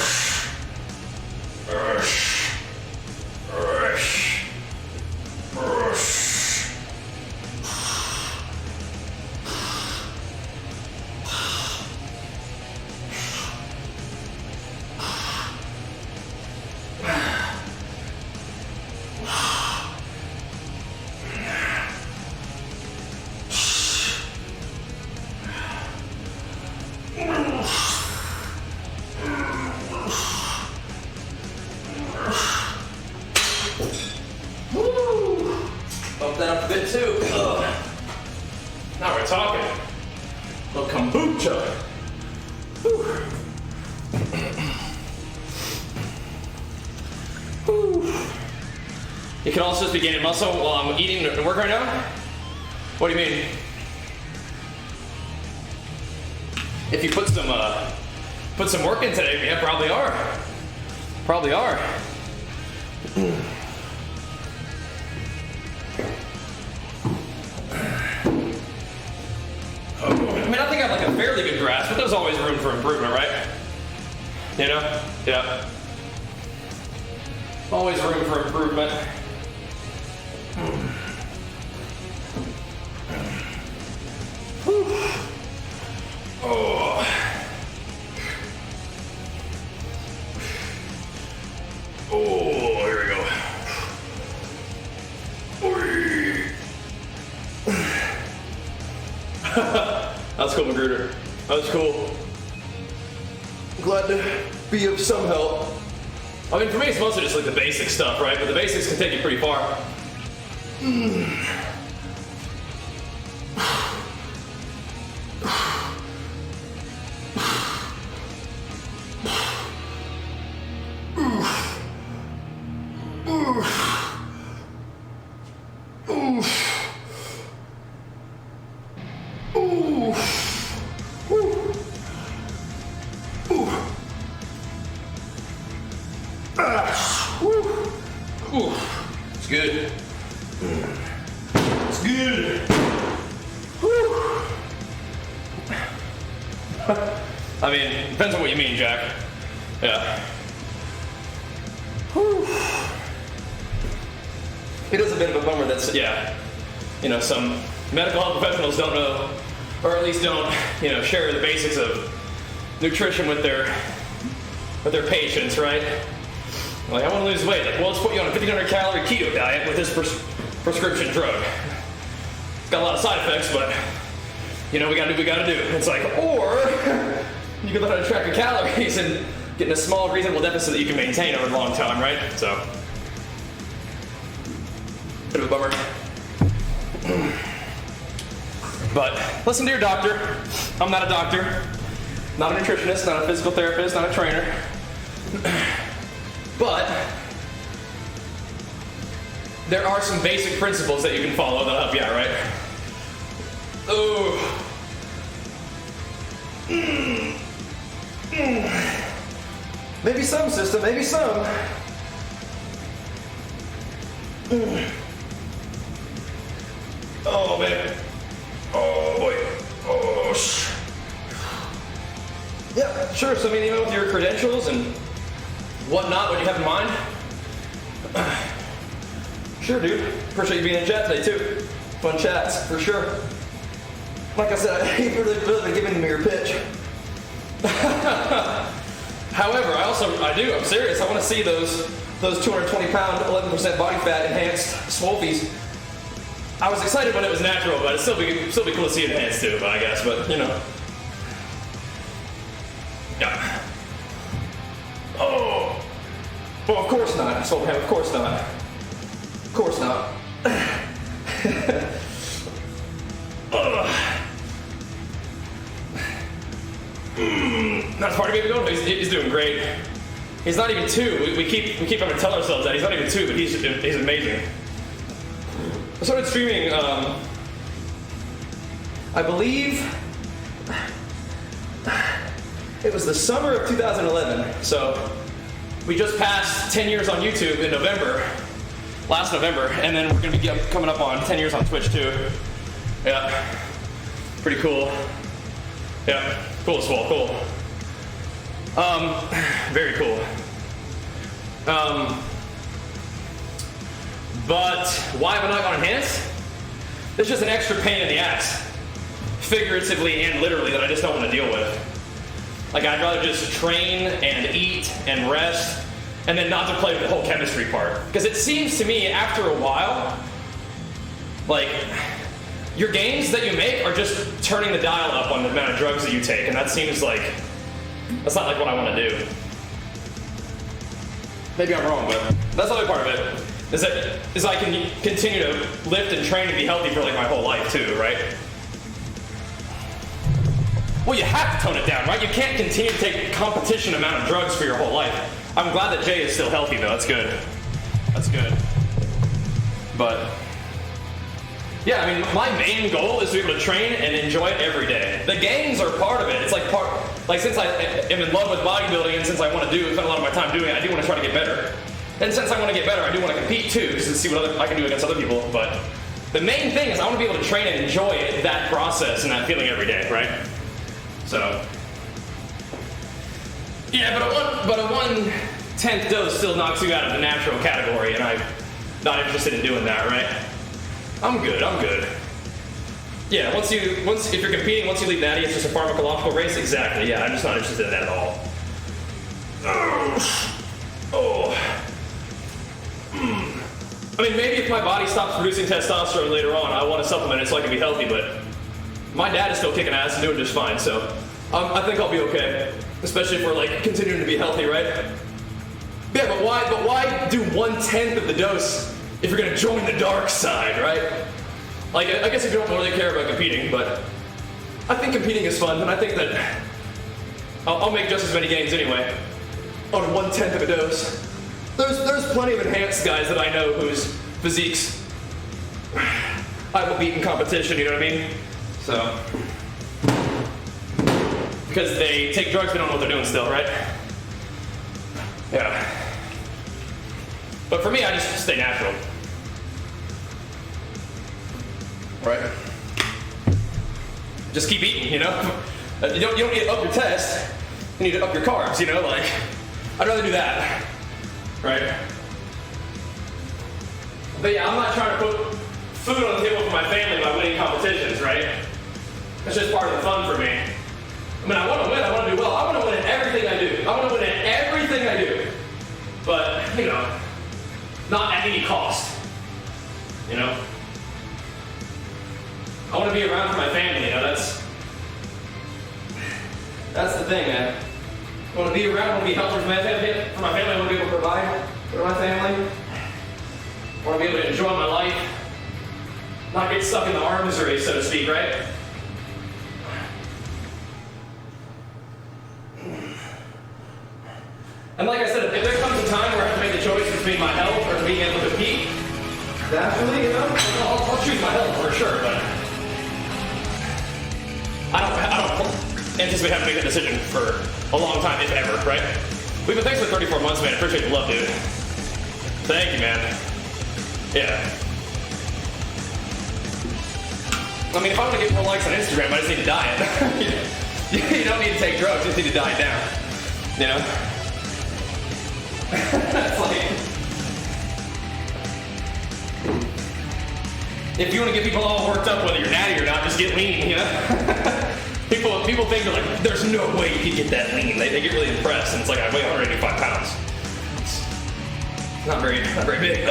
Bump that up a bit too. Now we're talking. A little kombucha. Whew. Whew. You can also just be gaining muscle while I'm eating and work right now? What do you mean? If you put some work in today, yeah, probably are. Probably are. there's always room for improvement, right? You know? Yeah. Always room for improvement. Oh. Oh, here we go. That's cool, Magruder. That's cool. Glad to be of some help. I mean, for me, it's mostly just like the basic stuff, right? But the basics can take you pretty far. It's good. It's good. I mean, depends on what you mean, Jack. Yeah. It is a bit of a bummer that's, yeah, you know, some medical health professionals don't know, or at least don't, you know, share the basics of nutrition with their patients, right? Like, I want to lose weight. Like, well, let's put you on a 1,500 calorie keto diet with this prescription drug. It's got a lot of side effects, but, you know, we gotta do what we gotta do. It's like, or you can learn how to track your calories and get in a small, reasonable deficit that you can maintain over a long time, right? So, bit of a bummer. But listen to your doctor. I'm not a doctor, not a nutritionist, not a physical therapist, not a trainer. But there are some basic principles that you can follow that'll help you out, right? Oh. Maybe some, sister, maybe some. Oh, man. Oh, boy. Oh, yeah, sure. So, I mean, even with your credentials and whatnot, what do you have in mind? Sure, dude. Appreciate you being in chat today, too. Fun chats, for sure. Like I said, you've really giving me your pitch. However, I'm serious. I want to see those 220-pound, 11% body fat enhanced swolfies. I was excited when it was natural, but it'd still be cool to see it enhanced too, I guess, but you know. Yeah. Oh. Well, of course not. Of course not. Of course not. That's part of baby going. He's doing great. He's not even 2. We keep having to tell ourselves that he's not even 2, but he's amazing. I started streaming. I believe it was the summer of 2011. So we just passed 10 years on YouTube in last November, and then we're gonna be coming up on 10 years on Twitch too. Yeah, pretty cool. Yeah, cool as well, cool. Very cool. But why have I not gone enhanced? It's just an extra pain in the ass, figuratively and literally, that I just don't want to deal with. Like, I'd rather just train and eat and rest, and then not to play with the whole chemistry part. Because it seems to me, after a while, like, your gains that you make are just turning the dial up on the amount of drugs that you take, and that seems like, that's not like what I want to do. Maybe I'm wrong, but that's the other part of it. Is I can continue to lift and train and be healthy for like my whole life too, right? Well, you have to tone it down, right? You can't continue to take competition amount of drugs for your whole life. I'm glad that Jay is still healthy though, that's good. That's good. But, yeah, I mean, my main goal is to be able to train and enjoy it every day. The gains are part of it. It's like since I am in love with bodybuilding and since I want to spend a lot of my time doing it, I do want to try to get better. And since I want to get better, I do want to compete too, just to see what I can do against other people. But the main thing is I want to be able to train and enjoy that process and that feeling every day, right? So, Yeah, but a 1/10 dose still knocks you out of the natural category, and I'm not interested in doing that, right? I'm good. Yeah, if you're competing, once you leave natty, it's just a pharmacological race. Exactly. Yeah, I'm just not interested in that at all. I mean, maybe if my body stops producing testosterone later on, I want to supplement it so I can be healthy, but my dad is still kicking ass and doing just fine, so I think I'll be okay. Especially if we're like continuing to be healthy, right? Yeah, but why do 1/10 of the dose if you're gonna join the dark side, right? Like, I guess if you don't really care about competing, but I think competing is fun, and I think that I'll make just as many gains anyway on 1/10 of a dose. There's plenty of enhanced guys that I know whose physiques I will beat in competition, you know what I mean? So, because they take drugs, they don't know what they're doing still, right? Yeah. But for me, I just stay natural. Right? Just keep eating, you know? You don't need to up your test, you need to up your carbs, you know? Like, I'd rather do that. Right? But yeah, I'm not trying to put food on the table for my family by winning competitions, right? That's just part of the fun for me. I mean, I want to win, I want to do well. I want to win in everything I do. I want to win in everything I do. But, you know, not at any cost. You know? I want to be around for my family, you know, that's the thing, man. I want to be around, I want to be helpful for my family, I want to be able to provide for my family. I want to be able to enjoy my life, not get stuck in the arms race, so to speak, right? And like I said, if there comes a time where I have to make the choice between my health or being able to compete, naturally, you know, I'll choose my health for sure, but I don't anticipate having to make that decision for a long time, if ever, right? We've been thanks for 34 months, man. Appreciate the love, dude. Thank you, man. Yeah. I mean, if I want to get more likes on Instagram, I just need to diet. You don't need to take drugs, you just need to diet down. You know? It's like, if you want to get people all worked up, whether you're natty or not, just get lean, you know? People think they're like, there's no way you can get that lean. They get really impressed, and it's like, I weigh 185 pounds. It's not very big.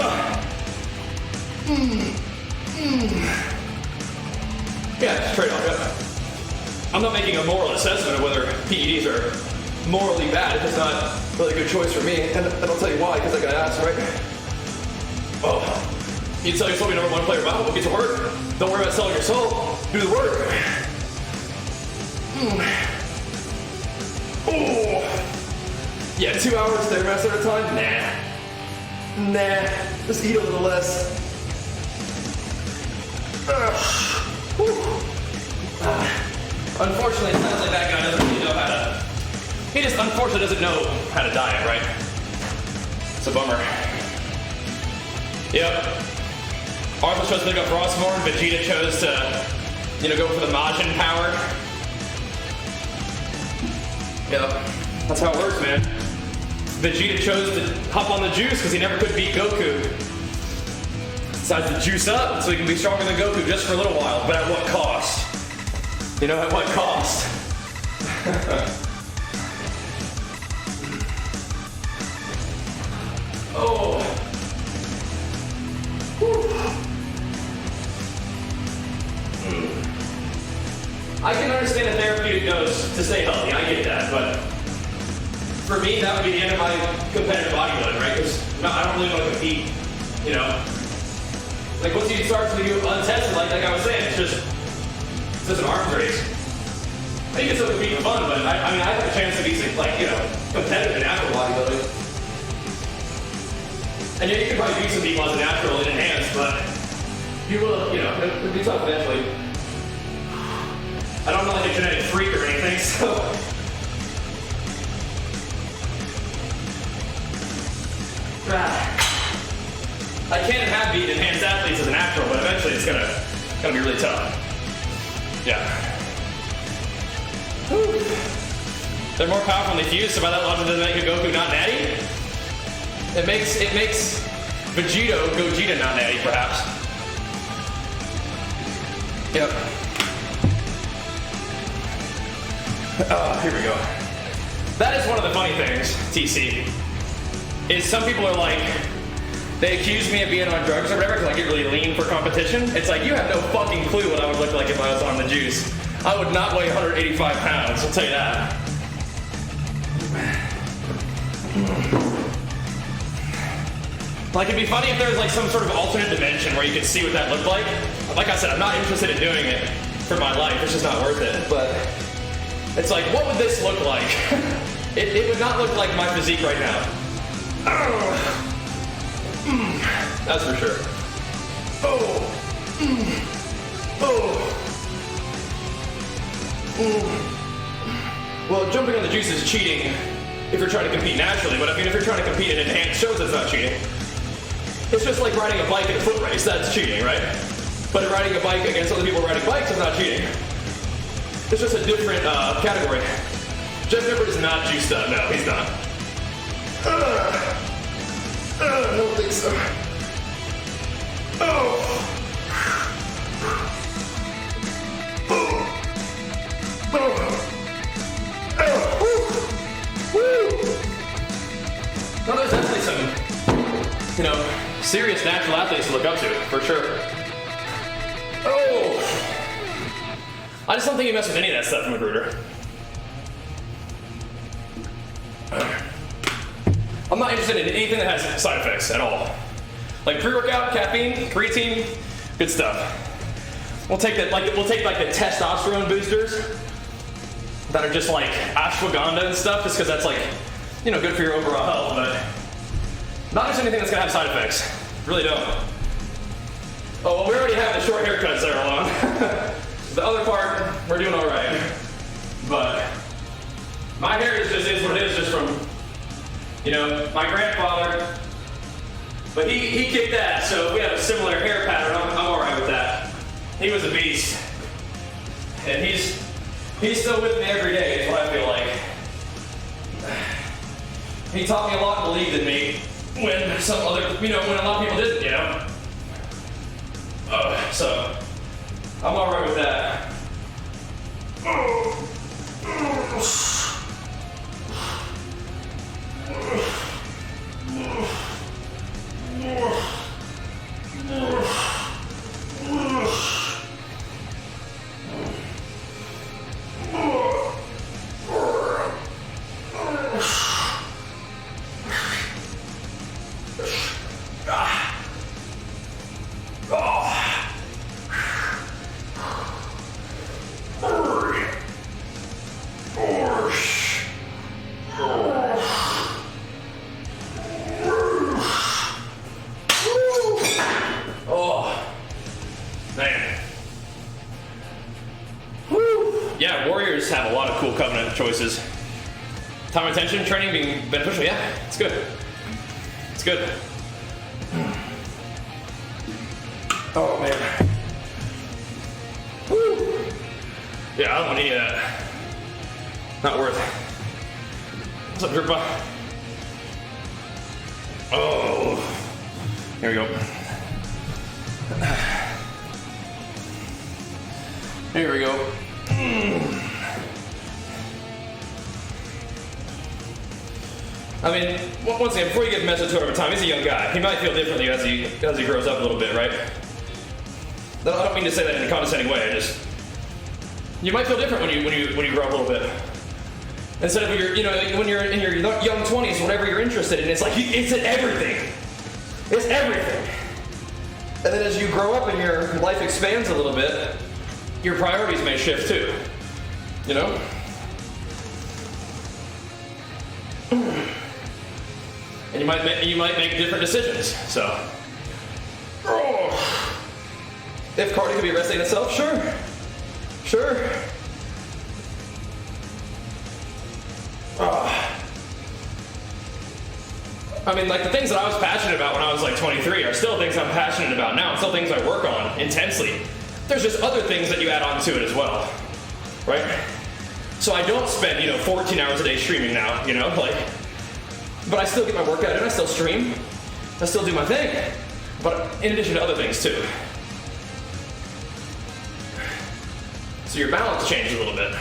Yeah, it's a trade-off. Yeah. I'm not making a moral assessment of whether PEDs are morally bad. It's not really a good choice for me, and I'll tell you why, because I got asked, right? Oh, you tell yourself you're number one player, well, get to work. Don't worry about selling your soul. Do the work. Oh, yeah, 2 hours there rest at a time? Nah, just eat a little less. Unfortunately, it sounds like that guy doesn't really know how to. He just unfortunately doesn't know how to diet, right? It's a bummer. Yep. Arthur chose to pick up Frostmourne, Vegeta chose to, go for the Majin power. Yep. That's how it works, man. Vegeta chose to hop on the juice because he never could beat Goku. Decides to juice up so he can be stronger than Goku just for a little while, but at what cost? You know, at what cost? Oh. I can understand a therapeutic dose to stay healthy, I get that, but for me, that would be the end of my competitive bodybuilding, right? Because I don't really want to compete, you know? Like, once you start to do untested, like I was saying, it's just an arms race. I think it's still compete for fun, but I mean, I have a chance to be, competitive in natural bodybuilding. And yeah, you can probably beat some people as a natural and enhanced, but you will, it'll be tough eventually. I don't know like a genetic freak or anything, so. I can and have beaten enhanced athletes as a natural, but eventually it's gonna be really tough. Yeah. Whew. They're more powerful when they fuse, so by that logic, does it make a Goku not natty? It makes Gogeta not natty, perhaps. Yep. Here we go. That is one of the funny things, TC, is some people are like, they accuse me of being on drugs or whatever because I get really lean for competition. It's like, you have no fucking clue what I would look like if I was on the juice. I would not weigh 185 pounds, I'll tell you that. Like, it'd be funny if there was like some sort of alternate dimension where you could see what that looked like. Like I said, I'm not interested in doing it for my life. It's just not worth it. But it's like, what would this look like? It would not look like my physique right now. That's for sure. Well, jumping on the juice is cheating if you're trying to compete naturally, but I mean, if you're trying to compete in enhanced shows, that's not cheating. It's just like riding a bike in a foot race, that's cheating, right? But riding a bike against other people riding bikes is not cheating. It's just a different category. Jeff Nippert is not juiced up, no, he's not. I don't think so. Well, there's definitely some, serious natural athletes to look up to, for sure. I just don't think you mess with any of that stuff, Magruder. I'm not interested in anything that has side effects at all. Like pre-workout, caffeine, creatine, good stuff. We'll take the testosterone boosters that are just like ashwagandha and stuff, just because that's like, good for your overall health, but not just anything that's gonna have side effects. Really don't. Oh, well, we already have the short haircuts there along. The other part, we're doing all right. But my hair is what it is, just from, my grandfather. But he kicked ass, so if we have a similar hair pattern, I'm all right with that. He was a beast. And he's still with me every day, is what I feel like. He taught me a lot and believed in me when some other, when a lot of people didn't, so I'm all right with that. Yeah, warriors have a lot of cool covenant choices. Time attention training being beneficial, yeah, it's good. It's good. Oh man. Woo. Yeah, I don't want any of that. Not worth it. What's up, Drippa? Oh. Here we go. Here we go. I mean, once again, before you get messed with over time, he's a young guy. He might feel differently as he grows up a little bit, right? I don't mean to say that in a condescending way. You might feel different when you grow up a little bit. Instead of when you're in your young 20s, whatever you're interested in, it's like it's in everything. It's everything. And then as you grow up and your life expands a little bit, your priorities may shift too. And you might make different decisions. So, if cardio could be a rest in itself, sure. I mean, like the things that I was passionate about when I was like 23 are still things I'm passionate about now. It's still things I work on intensely. There's just other things that you add on to it as well, right? So I don't spend, 14 hours a day streaming now, but I still get my workout in, I still stream, I still do my thing, but in addition to other things too. So your balance changes a little bit.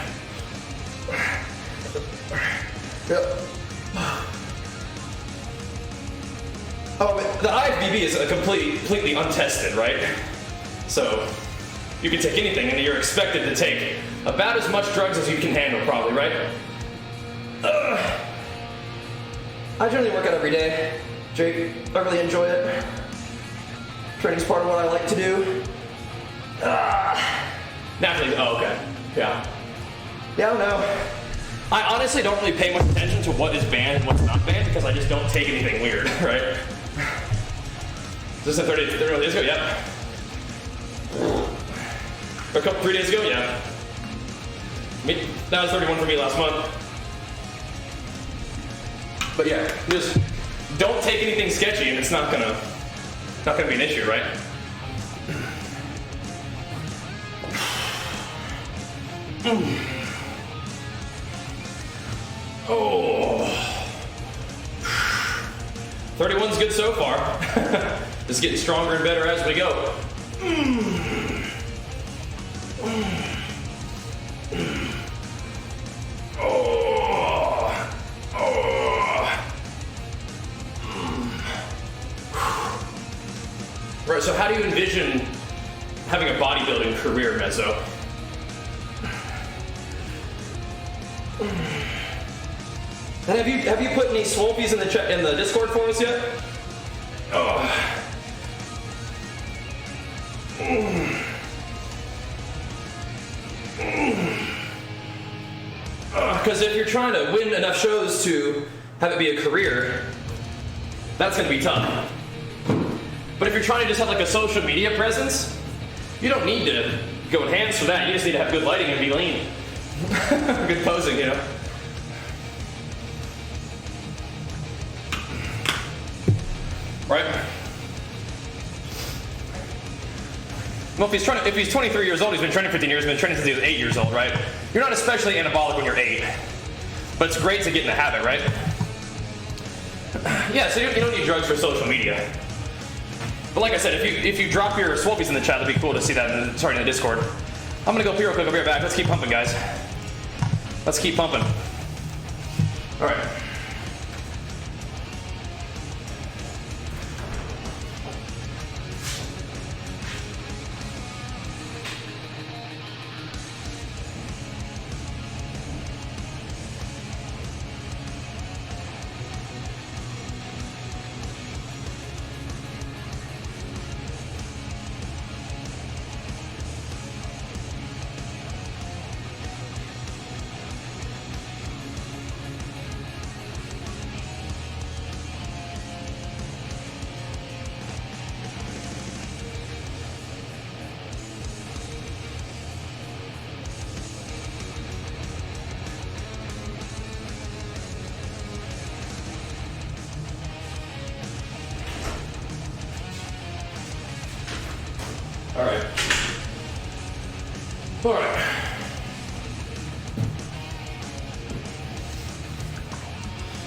Yep. Oh, but the IFBB is completely untested, right? So you can take anything, and you're expected to take about as much drugs as you can handle, probably, right? I generally work out every day, Jake. I really enjoy it. Training's part of what I like to do. Naturally, okay. Yeah. Yeah, I don't know. I honestly don't really pay much attention to what is banned and what's not banned because I just don't take anything weird, right? Is this a 30 days ago? Yep. Or 3 days ago? Yeah. That was 31 for me last month. But yeah, just don't take anything sketchy and it's not gonna be an issue, right? Oh. 31's good so far. Just getting stronger and better as we go. Right, so how do you envision having a bodybuilding career, Mezzo? And have you put any swolpies in the Discord for us yet? Because if you're trying to win enough shows to have it be a career, that's going to be tough. But if you're trying to just have like a social media presence, you don't need to go enhanced for that. You just need to have good lighting and be lean. Good posing, Right? Well, if he's 23 years old, he's been training 15 years, been training since he was 8 years old, right? You're not especially anabolic when you're 8. But it's great to get in the habit, right? Yeah, so you don't need drugs for social media. But like I said, if you drop your swolpies in the chat, that'd be cool to see that in the Discord. I'm gonna go pee real quick, I'll be right back. Let's keep pumping, guys. Let's keep pumping. All right. All right.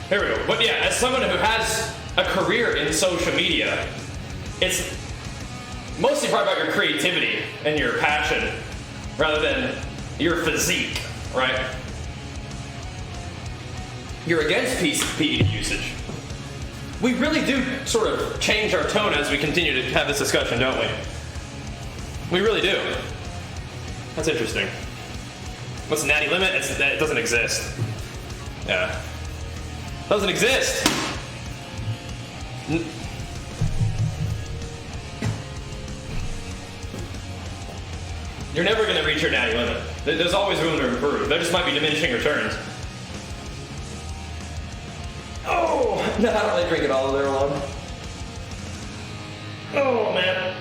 Here we go. But yeah, as someone who has a career in social media, it's mostly probably about your creativity and your passion rather than your physique, right? You're against PED usage. We really do sort of change our tone as we continue to have this discussion, don't we? We really do. That's interesting. What's the natty limit? It doesn't exist. Yeah. Doesn't exist. You're never going to reach your natty limit. There's always room to improve. There just might be diminishing returns. Oh, no, I don't really drink it all there alone. Oh, man.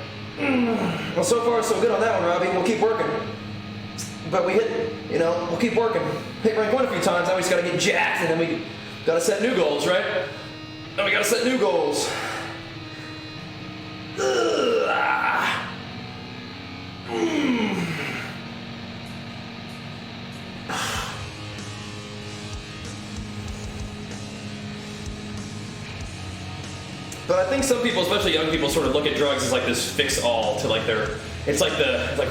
Well, so far so good on that one, Robbie. We'll keep working. But we hit, we'll keep working. Hit rank 1 a few times, now we just gotta get jacked, and then we gotta set new goals, right? Then we gotta set new goals. But I think some people, especially young people, sort of look at drugs as like this fix-all to like their. It's like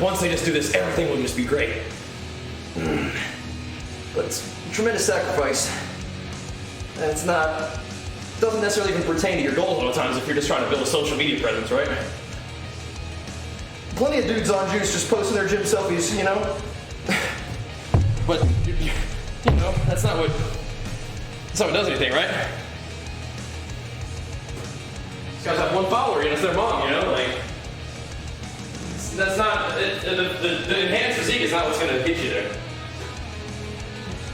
once they just do this, everything will just be great. But it's a tremendous sacrifice, and it's not. Doesn't necessarily even pertain to your goals a lot of times if you're just trying to build a social media presence, right? Plenty of dudes on juice just posting their gym selfies, you know. But you know, that's not what does anything, right? These guys have one follower, you know, it's their mom, you know, like that's not the enhanced physique is not what's gonna get you there.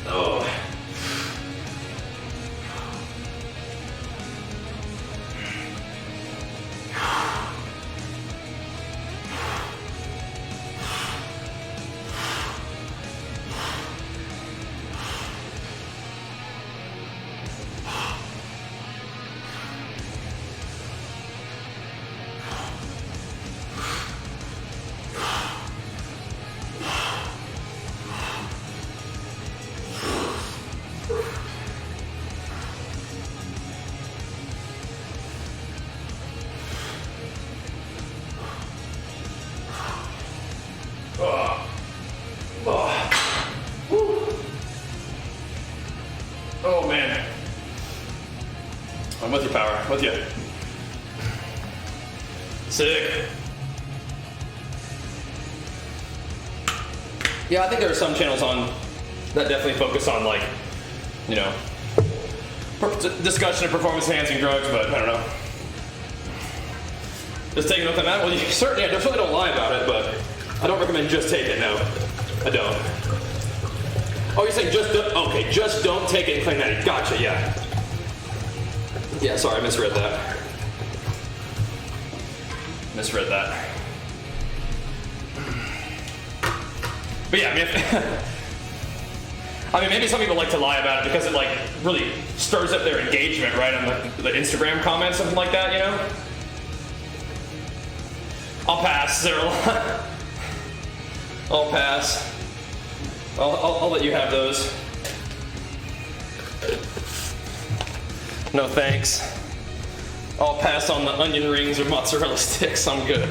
Oh. Oh man. I'm with you, Power. With you. Sick. Yeah, I think there are some channels on that definitely focus on like, you know, discussion of performance enhancing drugs, but I don't know. Just taking up on that? Well, you certainly, I certainly don't lie about it, but I don't recommend just take it, no. I don't. Oh, you're saying okay, just don't take it and claim that. Gotcha, yeah. Yeah, sorry, I misread that. But yeah, I mean, maybe some people like to lie about it because it like really stirs up their engagement, right, on the Instagram comments, something like that, you know? I'll pass, Cyril. I'll pass. I'll let you have those. No thanks. I'll pass on the onion rings or mozzarella sticks. I'm good.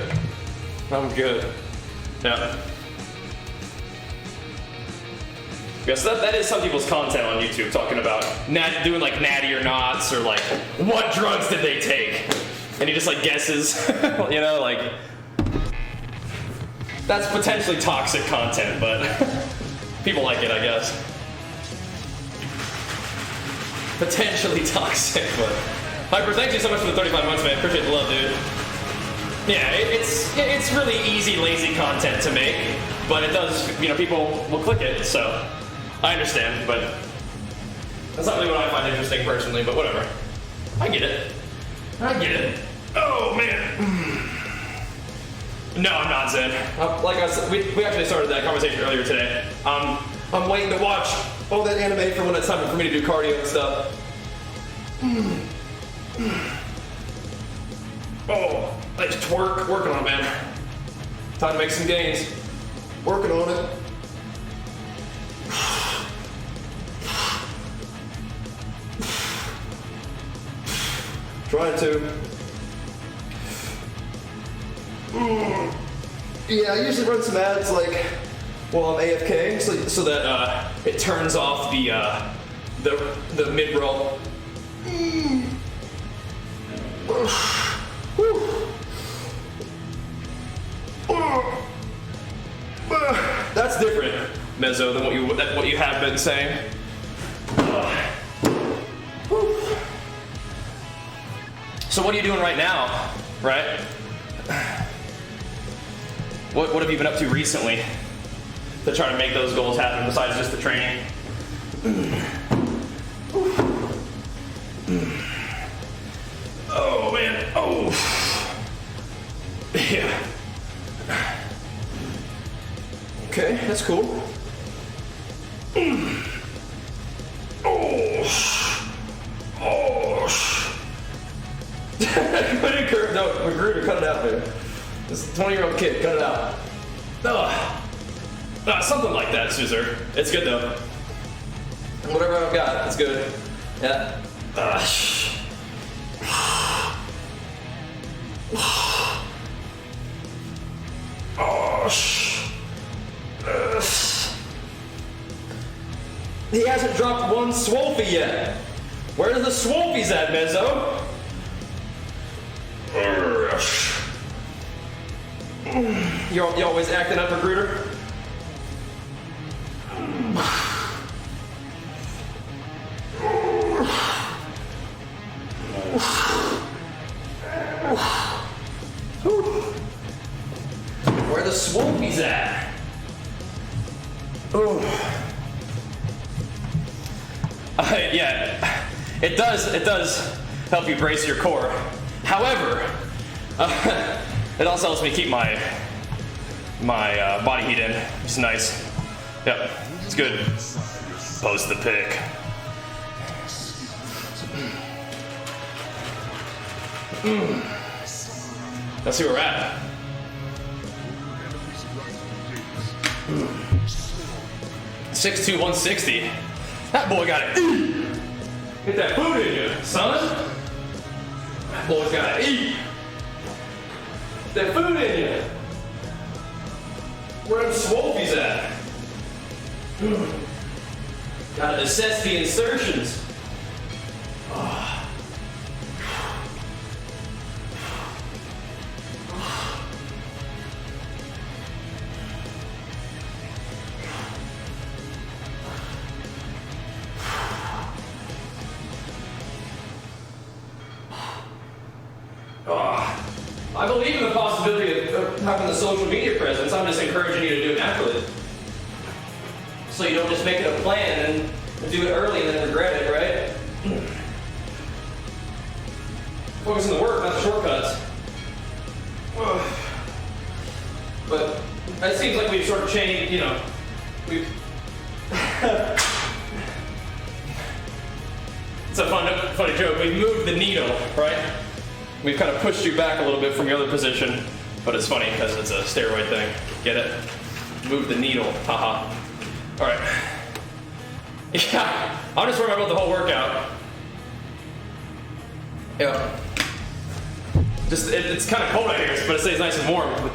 Yeah. Because that is some people's content on YouTube, talking about doing like natty or nots, or like what drugs did they take, and he just like guesses, you know, like that's potentially toxic content, but people like it, I guess. Potentially toxic, but Hyper, thank you so much for the 35 months, man. Appreciate the love, dude. Yeah, it's really easy, lazy content to make, but it does, you know, people will click it, so. I understand, but that's not really what I find interesting personally, but whatever. I get it. Oh, man. No, I'm not, Zen. Like I said, we actually started that conversation earlier today. I'm waiting to watch all that anime for when it's time for me to do cardio and stuff. Oh, I just working on it, man. Time to make some gains. Working on it. Trying to. Yeah, I usually run some ads like while I'm AFK, so that it turns off the mid roll. That's different, Mezzo, than what you have been saying. So what are you doing right now, right? What have you been up to recently to try to make those goals happen besides just the training? Oh man, oh. Yeah. Okay, that's cool. No, Magruder, cut it out, man. This 20-year-old kid, cut it out. Something like that, Suzer. It's good though. Whatever I've got, it's good. Yeah. He hasn't dropped one swolfie yet. Where are the swolfies at, Mezzo? You always acting up, recruiter? Where are the swolfies at? Yeah, it does help you brace your core. However, it also helps me keep my body heat in. It's nice. Yep, it's good. Post the pic. Let's see where we're at. 6'2", 160. That boy got it. Get that food in you, son. That boy's gotta eat. Get that food in you. Where them swolfies at? Gotta assess the insertions. I believe in the possibility of having the social media presence. I'm just encouraging you to do it naturally. So you don't just make it a plan and do it early and then regret it, right? Focus on the work, not the shortcuts. But it seems like we've sort of changed, we've... It's a funny joke. We've moved the needle, right? We've kind of pushed you back a little bit from your other position, but it's funny because it's a steroid thing. Get it? Move the needle. Haha. All right. Yeah, I'm just worried about the whole workout. Yeah. Just it's kind of cold out here, but it stays nice and warm,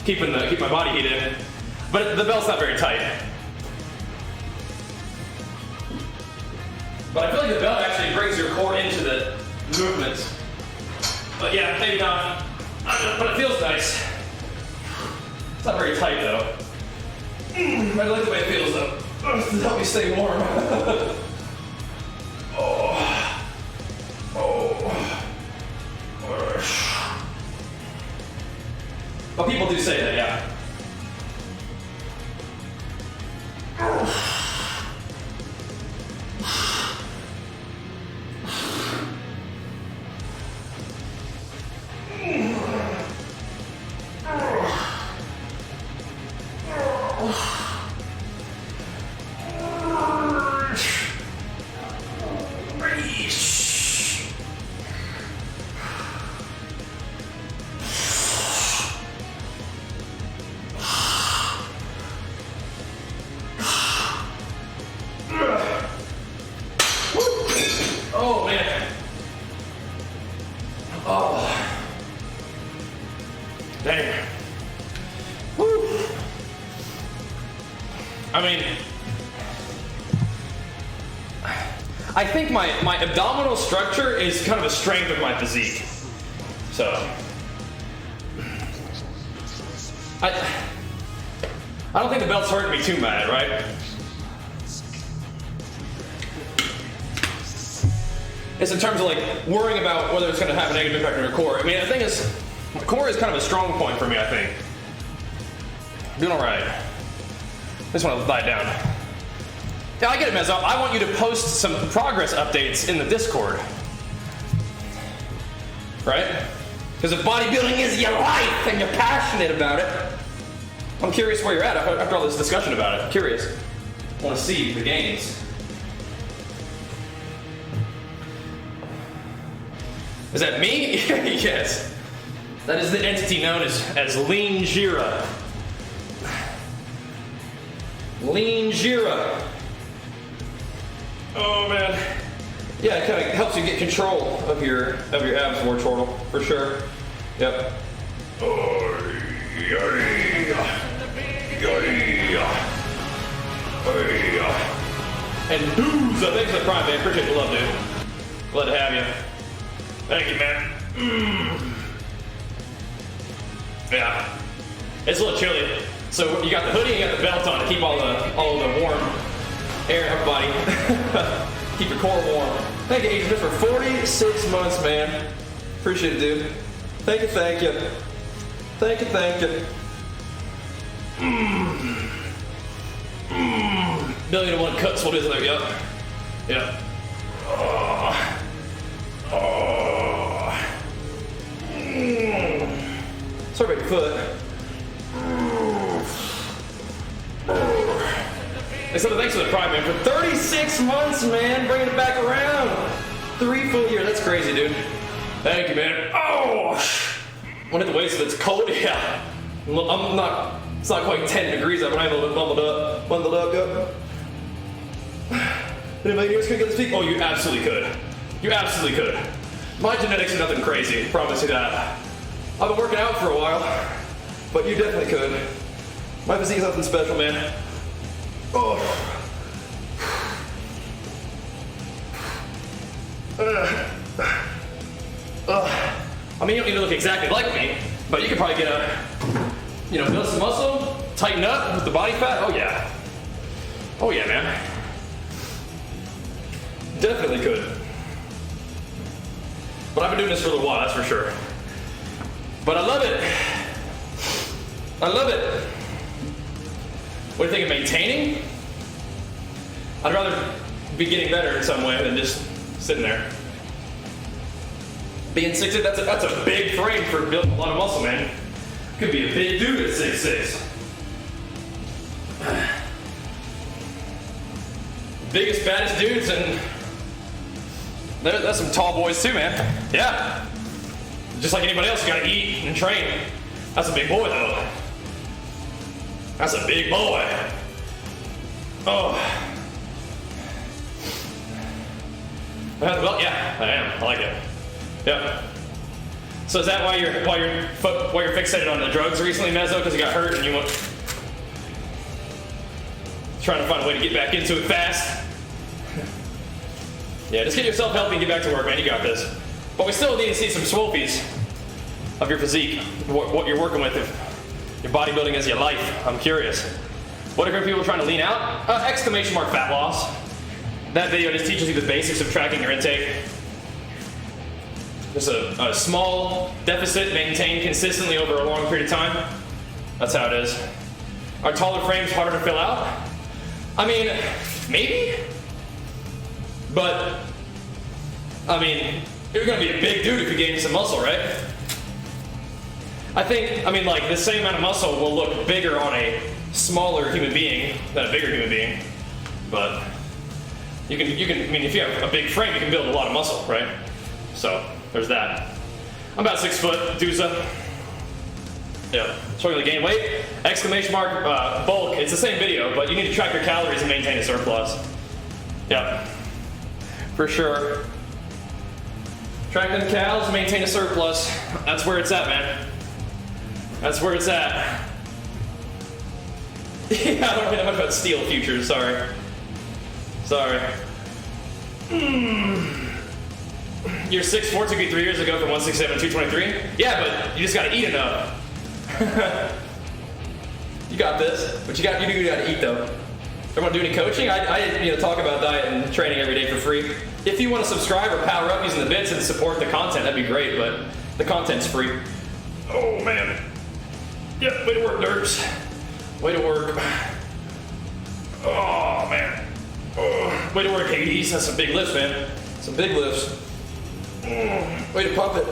keep my body heat in. But the belt's not very tight. But I feel like the belt actually brings your core into the movements. But yeah, maybe not. But it feels nice. It's not very tight though. I like the way it feels though. To help me stay warm. But people do say that, yeah. Oh man. Oh. Dang. Woo. I mean, I think my abdominal structure is kind of a strength of my physique. So, I don't think the belt's hurting me too bad, right? It's in terms of like worrying about whether it's going to have a negative impact on your core. I mean, the thing is, my core is kind of a strong point for me, I think. Doing all right. I just want to lie down. Yeah, I get it, Mezzo. I want you to post some progress updates in the Discord. Right? Because if bodybuilding is your life and you're passionate about it, I'm curious where you're at after all this discussion about it. I'm curious. I want to see the gains. Is that me? Yes. That is the entity known as Lean Bajheera. Lean Bajheera. Oh man. Yeah, it kind of helps you get control of your abs more, Chortle, for sure. Yep. And dudes, thanks for the prime, man. Appreciate the love, dude. Glad to have you. Thank you, man. Yeah. It's a little chilly. So you got the hoodie and you got the belt on to keep all the warm air in your body. Keep your core warm. Thank you, Agent, for 46 months, man. Appreciate it, dude. Thank you, thank you. Thank you, thank you. Million and one cuts, what is there? Yep. Yep. Sorry about your foot. So thanks for the prime, man. For 36 months, man. Bringing it back around. 3 full years. That's crazy, dude. Thank you, man. Oh! When at the waist, it's cold. Yeah. I'm not, it's not quite 10 degrees up, but I'm a little bit bundled up, yep. Anybody here could get this peak? Oh, you absolutely could. You absolutely could. My genetics are nothing crazy, promise you that. I've been working out for a while, but you definitely could. My physique is nothing special, man. Oh. I mean, you don't need to look exactly like me, but you could probably get build some muscle, tighten up with the body fat. Oh yeah. Oh yeah, man. Definitely could. But I've been doing this for a little while, that's for sure. But I love it. I love it. What do you think of maintaining? I'd rather be getting better in some way than just sitting there. Being 6'6", that's a big frame for building a lot of muscle, man. Could be a big dude at 6'6". Biggest, baddest dudes, and there's some tall boys too, man. Yeah. Just like anybody else, you gotta eat and train. That's a big boy, though. That's a big boy. Oh. Well, yeah, I am. I like it. Yep. So is that why you're fixated on the drugs recently, Mezzo? Because you got hurt and you want trying to find a way to get back into it fast? Yeah, just get yourself healthy and get back to work, man. You got this. But we still need to see some swolpies of your physique, what you're working with. If your bodybuilding is your life, I'm curious. What are people trying to lean out? Exclamation mark fat loss. That video just teaches you the basics of tracking your intake. Just a small deficit maintained consistently over a long period of time. That's how it is. Are taller frames harder to fill out? I mean, maybe. But, I mean, you're gonna be a big dude if you gain some muscle, right? Like the same amount of muscle will look bigger on a smaller human being than a bigger human being. But you can, if you have a big frame, you can build a lot of muscle, right? So, there's that. I'm about 6 foot, Dooza. Yeah, struggling to gain weight. Exclamation mark, bulk. It's the same video, but you need to track your calories and maintain a surplus. Yeah, for sure. Track them calories, maintain a surplus. That's where it's at, man. That's where it's at. Yeah, I don't really know much about steel futures, sorry. Sorry. You're 6'4", took you 3 years ago from 167 to 223? Yeah, but you just gotta eat enough. You got this, but you gotta eat though. Everyone do any coaching? I talk about diet and training every day for free. If you want to subscribe or power up using the bits and support the content, that'd be great, but the content's free. Oh man. Yep, way to work, nerds. Way to work. Oh man. Oh, way to work, Hades. That's some big lifts, man. Some big lifts. Way to pump it.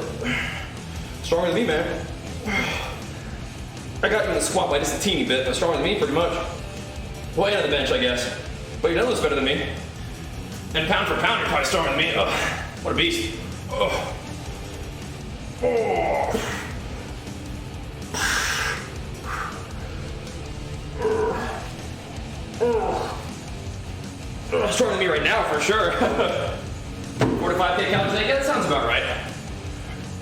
Stronger than me, man. I got you in the squat by just a teeny bit, but stronger than me pretty much. Way on the bench, I guess. But your deadlift's better than me. And pound for pound, you're probably stronger than me. Ugh, what a beast. Oh. Oh. Stronger than me right now, for sure. 45K calories a day? Yeah, that sounds about right.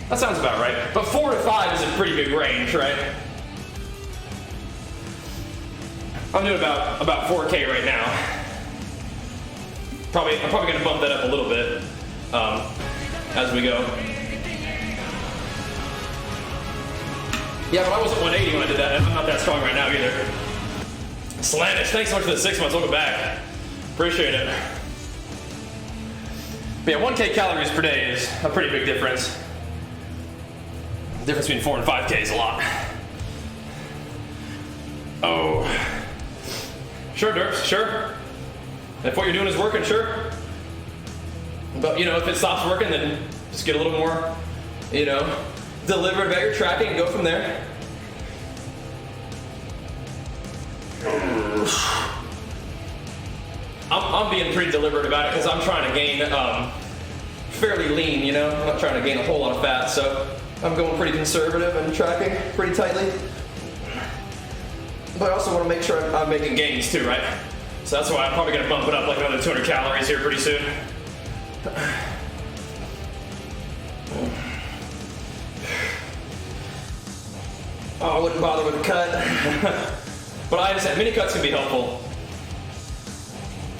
That sounds about right. But 4 to 5 is a pretty big range, right? I'm doing about 4K right now. I'm probably gonna bump that up a little bit as we go. Yeah, but I wasn't 180 when I did that. I'm not that strong right now either. Slanish, thanks so much for the 6 months. Welcome back. Appreciate it. But yeah, 1K calories per day is a pretty big difference. The difference between 4 and 5K is a lot. Oh. Sure, Derps, sure. If what you're doing is working, sure. But, you know, if it stops working, then just get a little more, you know, deliberate about your tracking and go from there. I'm being pretty deliberate about it because I'm trying to gain fairly lean, you know? I'm not trying to gain a whole lot of fat, so I'm going pretty conservative and tracking pretty tightly. But I also want to make sure I'm making gains too, right? So that's why I'm probably going to bump it up like another 200 calories here pretty soon. Oh, I wouldn't bother with a cut. But I understand, mini cuts can be helpful.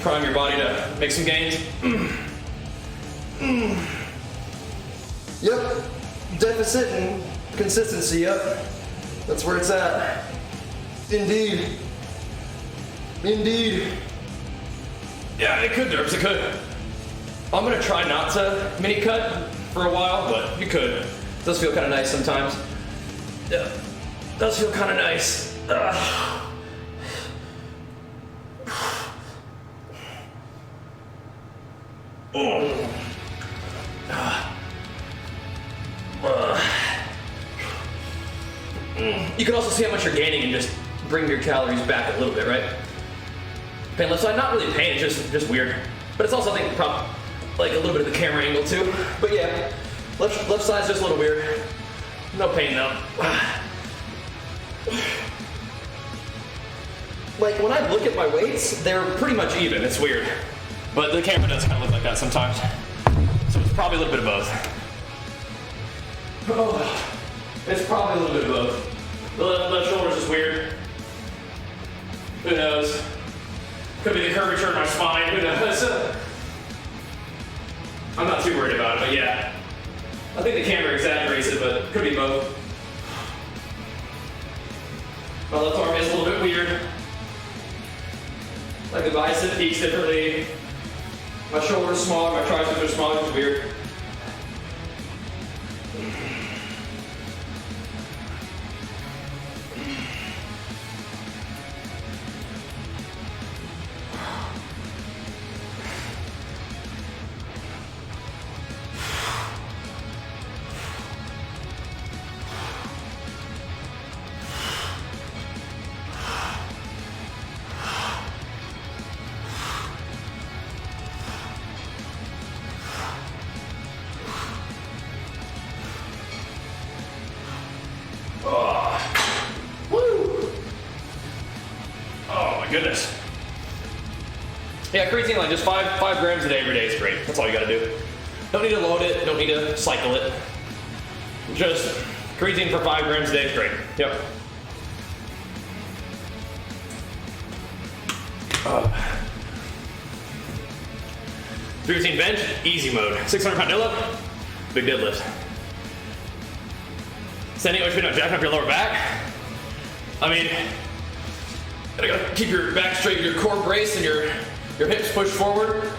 Prime your body to make some gains. Yep, deficit and consistency, yep. That's where it's at. Indeed. Indeed. Yeah, it could, Derps, it could. I'm gonna try not to mini cut for a while, but you could. It does feel kind of nice sometimes. Yeah, it does feel kind of nice. You can also see how much you're gaining and just bring your calories back a little bit, right? Pain left side, not really pain, it's just weird. But it's also, I think, like a little bit of the camera angle too. But yeah, left side's just a little weird. No pain though. Like when I look at my weights, they're pretty much even. It's weird. But the camera does kind of look like that sometimes. So it's probably a little bit of both. Oh, it's probably a little bit of both. The left shoulder's just weird. Who knows? Could be the curvature of my spine. Who knows? I'm not too worried about it, but yeah. I think the camera exaggerates it, but it could be both. My left arm is a little bit weird. Like the bicep peaks differently. My shoulder's smaller, my triceps are smaller, it's weird. Goodness. Yeah, creatine, like just 5 grams a day every day is great. That's all you gotta do. Don't need to load it, don't need to cycle it. Just creatine for 5 grams a day is great. Yep. Creatine bench, easy mode. 600-pound deadlift, big deadlift. Standing which not jacking up your lower back. I mean, you gotta keep your back straight, your core braced, and your hips pushed forward.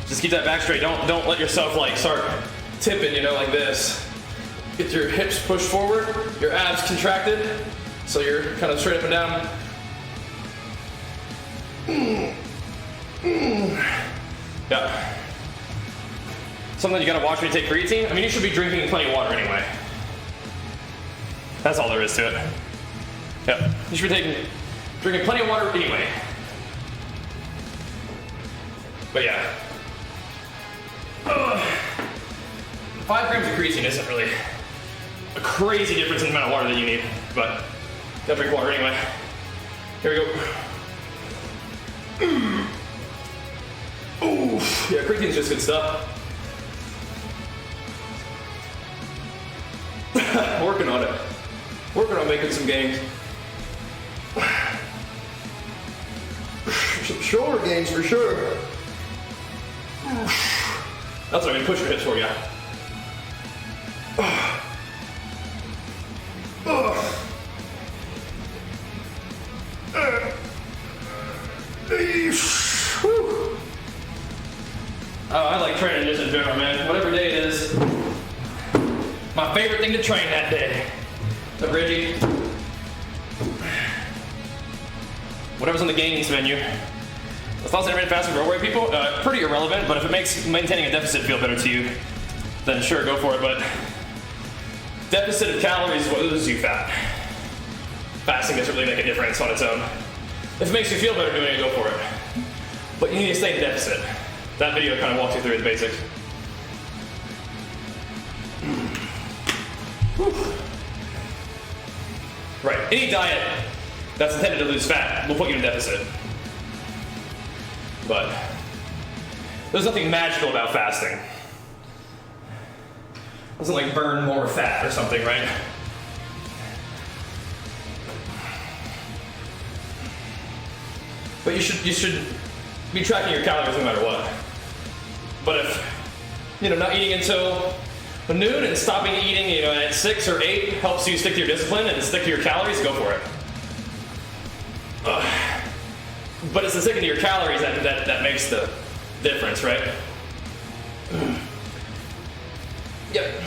Just keep that back straight. Don't let yourself like start tipping, you know, like this. Get your hips pushed forward, your abs contracted, so you're kind of straight up and down. Yeah. Something you gotta watch when you take creatine. I mean, you should be drinking plenty of water anyway. That's all there is to it. Yep. You should be drinking plenty of water anyway. But yeah. 5 grams of creatine isn't really a crazy difference in the amount of water that you need, but you gotta drink water anyway. Here we go. Oof. Yeah, creatine's just good stuff. Working on it. Working on making some gains. Some shoulder gains for sure. That's what I mean, push your hips for you. Oh, I like training just in general, man. Whatever day it is, my favorite thing to train that day. So, Reggie, whatever's on the gains menu. As long as intermittent fasting for overweight people, pretty irrelevant, but if it makes maintaining a deficit feel better to you, then sure, go for it, but deficit of calories is what loses you fat. Fasting doesn't really make a difference on its own. If it makes you feel better doing it, go for it. But you need to stay in deficit. That video kind of walks you through the basics. Right, any diet that's intended to lose fat will put you in deficit. But there's nothing magical about fasting. It doesn't like burn more fat or something, right? But you should be tracking your calories no matter what. But if, not eating until noon and stopping eating, at 6 or 8 helps you stick to your discipline and stick to your calories, go for it. But it's the sticking to your calories that makes the difference, right? Yep.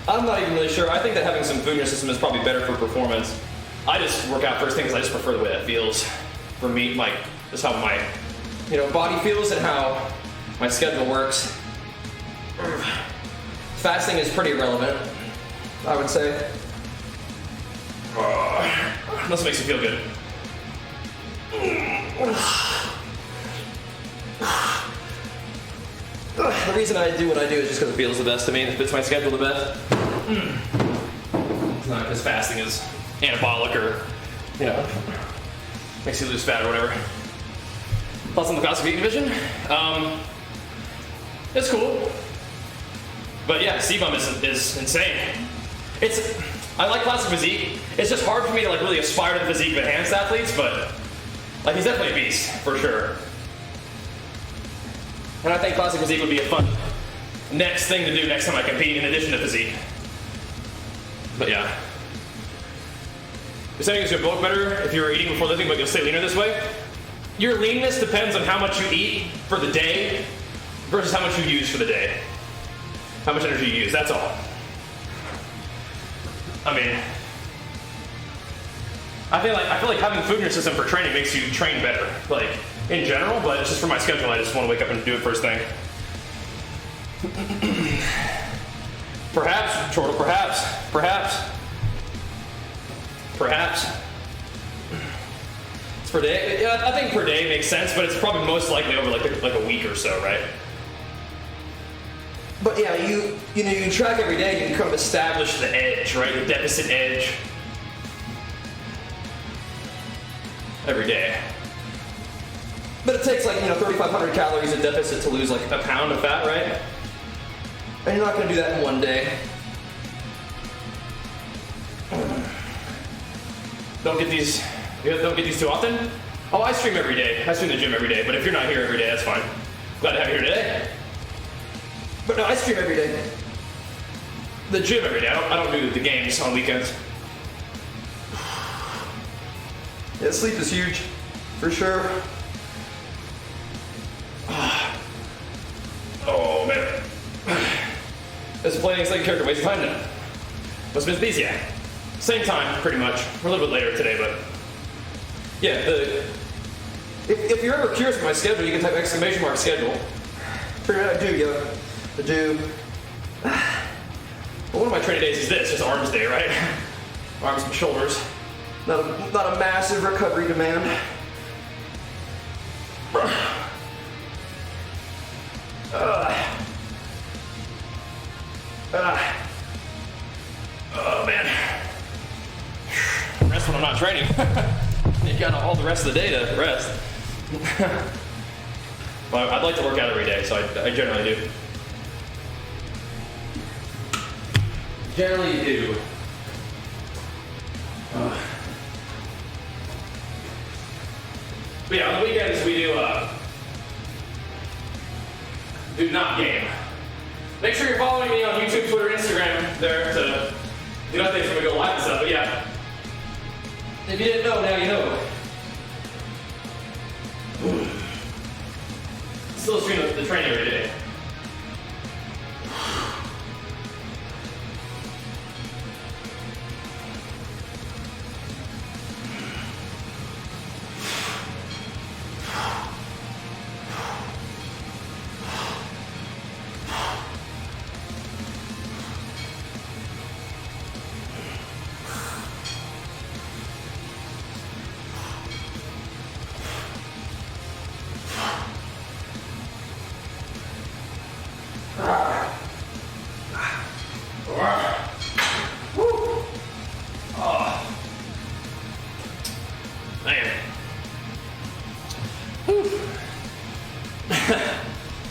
I'm not even really sure. I think that having some food in your system is probably better for performance. I just work out first thing because I just prefer the way that feels for me, just how my body feels and how my schedule works. Fasting is pretty irrelevant, I would say. Unless it makes you feel good. The reason I do what I do is just because it feels the best to me and it fits my schedule the best. It's not because fasting is anabolic or, makes you lose fat or whatever. Plus on the classic eating division, it's cool. But yeah, CBUM is insane. I like classic physique. It's just hard for me to really aspire to the physique of enhanced athletes, but he's definitely a beast for sure. And I think classic physique would be a fun next thing to do next time I compete in addition to physique. But yeah. You're saying it's gonna bulk better if you're eating before lifting, but you'll stay leaner this way? Your leanness depends on how much you eat for the day versus how much you use for the day. How much energy you use, that's all. I mean, I feel like having food in your system for training makes you train better, in general, but it's just for my schedule. I just want to wake up and do it first thing. Perhaps, Chortle, perhaps. It's per day. Yeah, I think per day makes sense, but it's probably most likely over like a week or so, right? But yeah, you track every day, you can kind of establish the edge, right? The deficit edge. Every day. But it takes 3,500 calories of deficit to lose a pound of fat, right? And you're not gonna do that in one day. Don't get these too often? Oh, I stream every day. I stream the gym every day, but if you're not here every day, that's fine. Glad to have you here today. But no, I stream every day. The gym every day. I don't do the games on weekends. Yeah, sleep is huge, for sure. Oh man. This is playing a second character, waste of time now. What's been these? Yeah. Same time, pretty much. We're a little bit later today, but yeah. If you're ever curious about my schedule, you can type !schedule. Figure out I do. Well, one of my training days is this, just arms day, right? Arms and shoulders. Not a massive recovery demand. Oh man. Rest when I'm not training. You got all the rest of the day to rest. But I'd like to work out every day, so I generally do. Generally do. But yeah, on the weekends we do not game. Make sure you're following me on YouTube, Twitter, Instagram there to get updates when we go live and stuff. But yeah, if you didn't know, now you know. Still stream the training every day.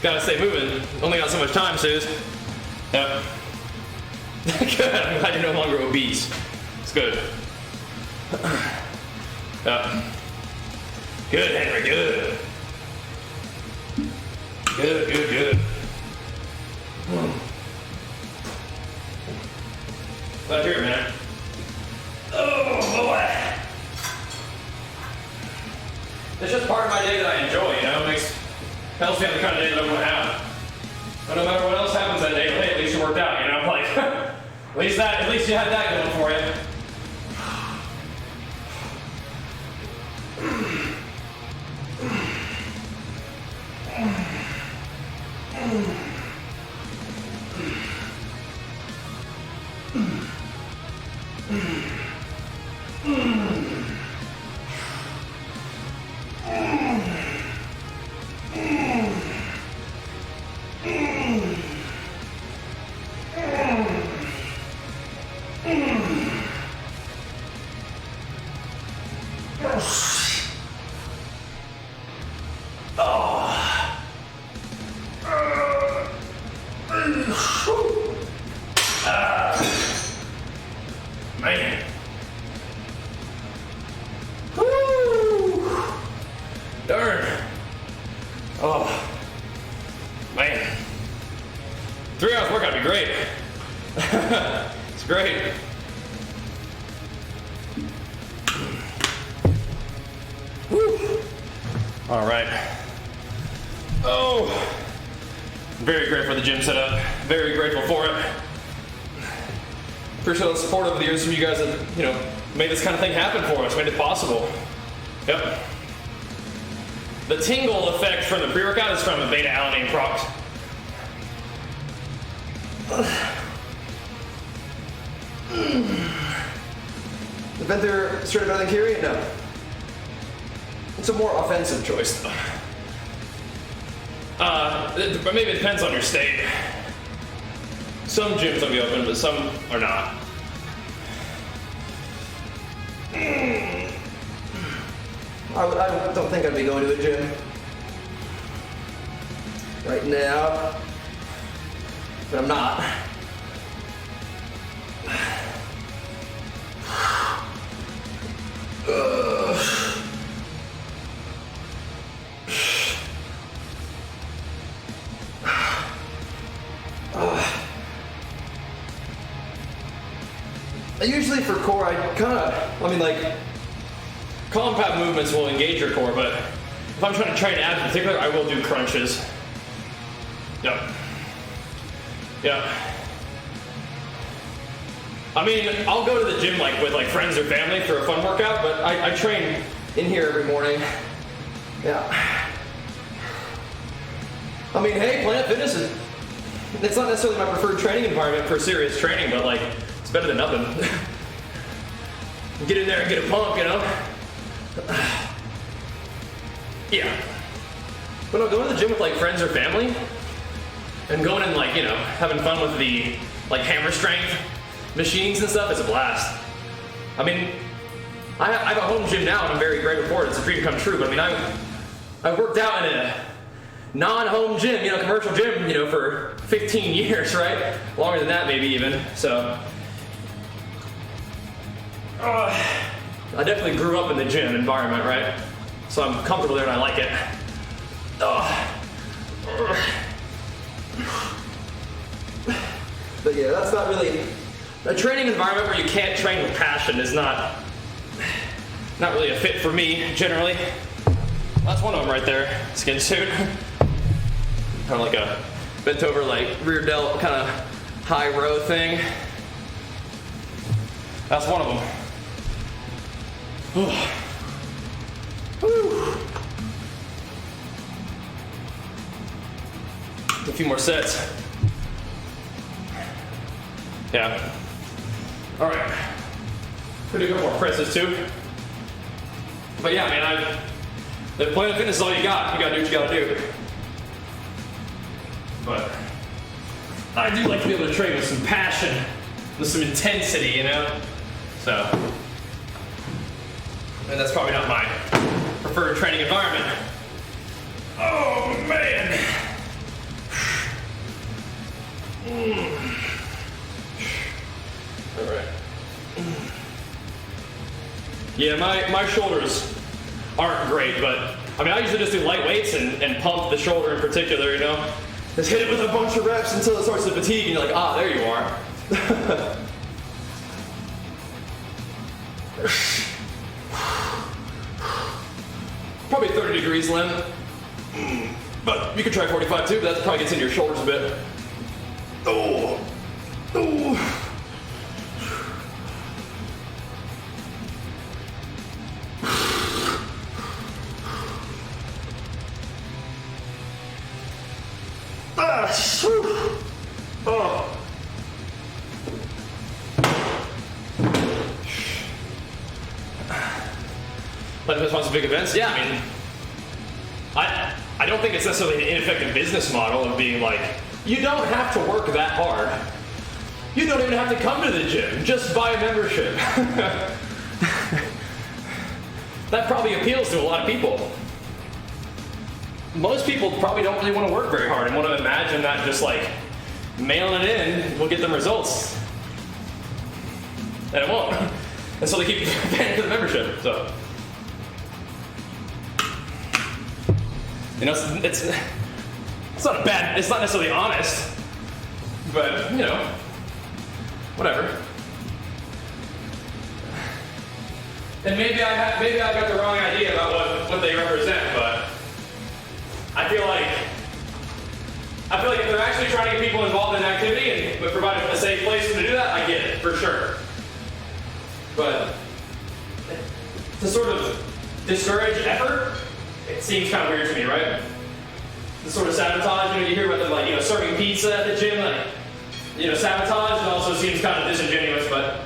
Gotta stay moving. Only got so much time, Suze. Yep. Good. I'm glad you're no longer obese. It's good. Yep. Good, Henry. Good. Good. Glad to hear it, man. Oh boy. It's just part of my day that I enjoy. You know, it helps me have the kind of day that I'm going to have. But no matter what else happens that day, hey, at least you worked out, you know? Like, at least you had that going for you. Man. Woo! Darn. Oh. Man. 3 hours workout would be great. It's great. Woo. All right. Oh. Very grateful for the gym setup. Very grateful for it. Appreciate all the support over the years from you guys that, you know, made this kind of thing happen for us, made it possible. Yep. The tingle effect from the pre-workout is from a beta-alanine product. The Venther started better than Kyrie? No. It's a more offensive choice, though. Maybe it depends on your state. Some gyms will be open, but some are not. I don't think I'd be going to a gym right now, but I'm not. Usually for core, Compound movements will engage your core, but if I'm trying to train abs in particular, I will do crunches. Yep. Yeah. I mean, I'll go to the gym with friends or family for a fun workout, but I train in here every morning. Yeah. I mean, hey, Planet Fitness it's not necessarily my preferred training environment for serious training, but it's better than nothing. Get in there and get a pump, you know? Yeah. But no, going to the gym with friends or family and going and having fun with the hammer strength machines and stuff is a blast. I mean, I have a home gym now, and I'm very grateful for it. It's a dream come true. But I mean, I worked out in a non-home gym, commercial gym, for 15 years, right? Longer than that, maybe even. So, I definitely grew up in the gym environment, right? So I'm comfortable there and I like it. But yeah, that's not really a training environment where you can't train with passion is not really a fit for me generally. That's one of them right there, skin suit. Kind of like a bent over, like rear delt kind of high row thing. That's one of them. A few more sets. Yeah. All right. Pretty good more presses too. But yeah, man, the Planet Fitness is all you got. You gotta do what you gotta do. But I do like to be able to train with some passion, with some intensity, So, and that's probably not my preferred training environment. Oh man. All right. Yeah, my shoulders aren't great, but I mean, I usually just do light weights and pump the shoulder in particular, Just hit it with a bunch of reps until it starts to fatigue, and you're like, there you are. Probably 30 degrees, Len. But you could try 45 too, but that probably gets into your shoulders a bit. Oh. But if it's big events, yeah, I mean, I don't think it's necessarily an ineffective business model of being like, you don't have to work that hard. You don't even have to come to the gym. Just buy a membership. That probably appeals to a lot of people. Most people probably don't really want to work very hard and want to imagine that just like mailing it in will get them results. And it won't. And so they keep paying for the membership. So, it's not bad. It's not necessarily honest, but whatever. And maybe I got the wrong idea about what they represent, but I feel like if they're actually trying to get people involved in activity and provide a safe place for them to do that, I get it for sure. But to sort of discourage effort, it seems kind of weird to me, right? The sort of sabotage, you hear about them serving pizza at the gym, sabotage, it also seems kind of disingenuous, but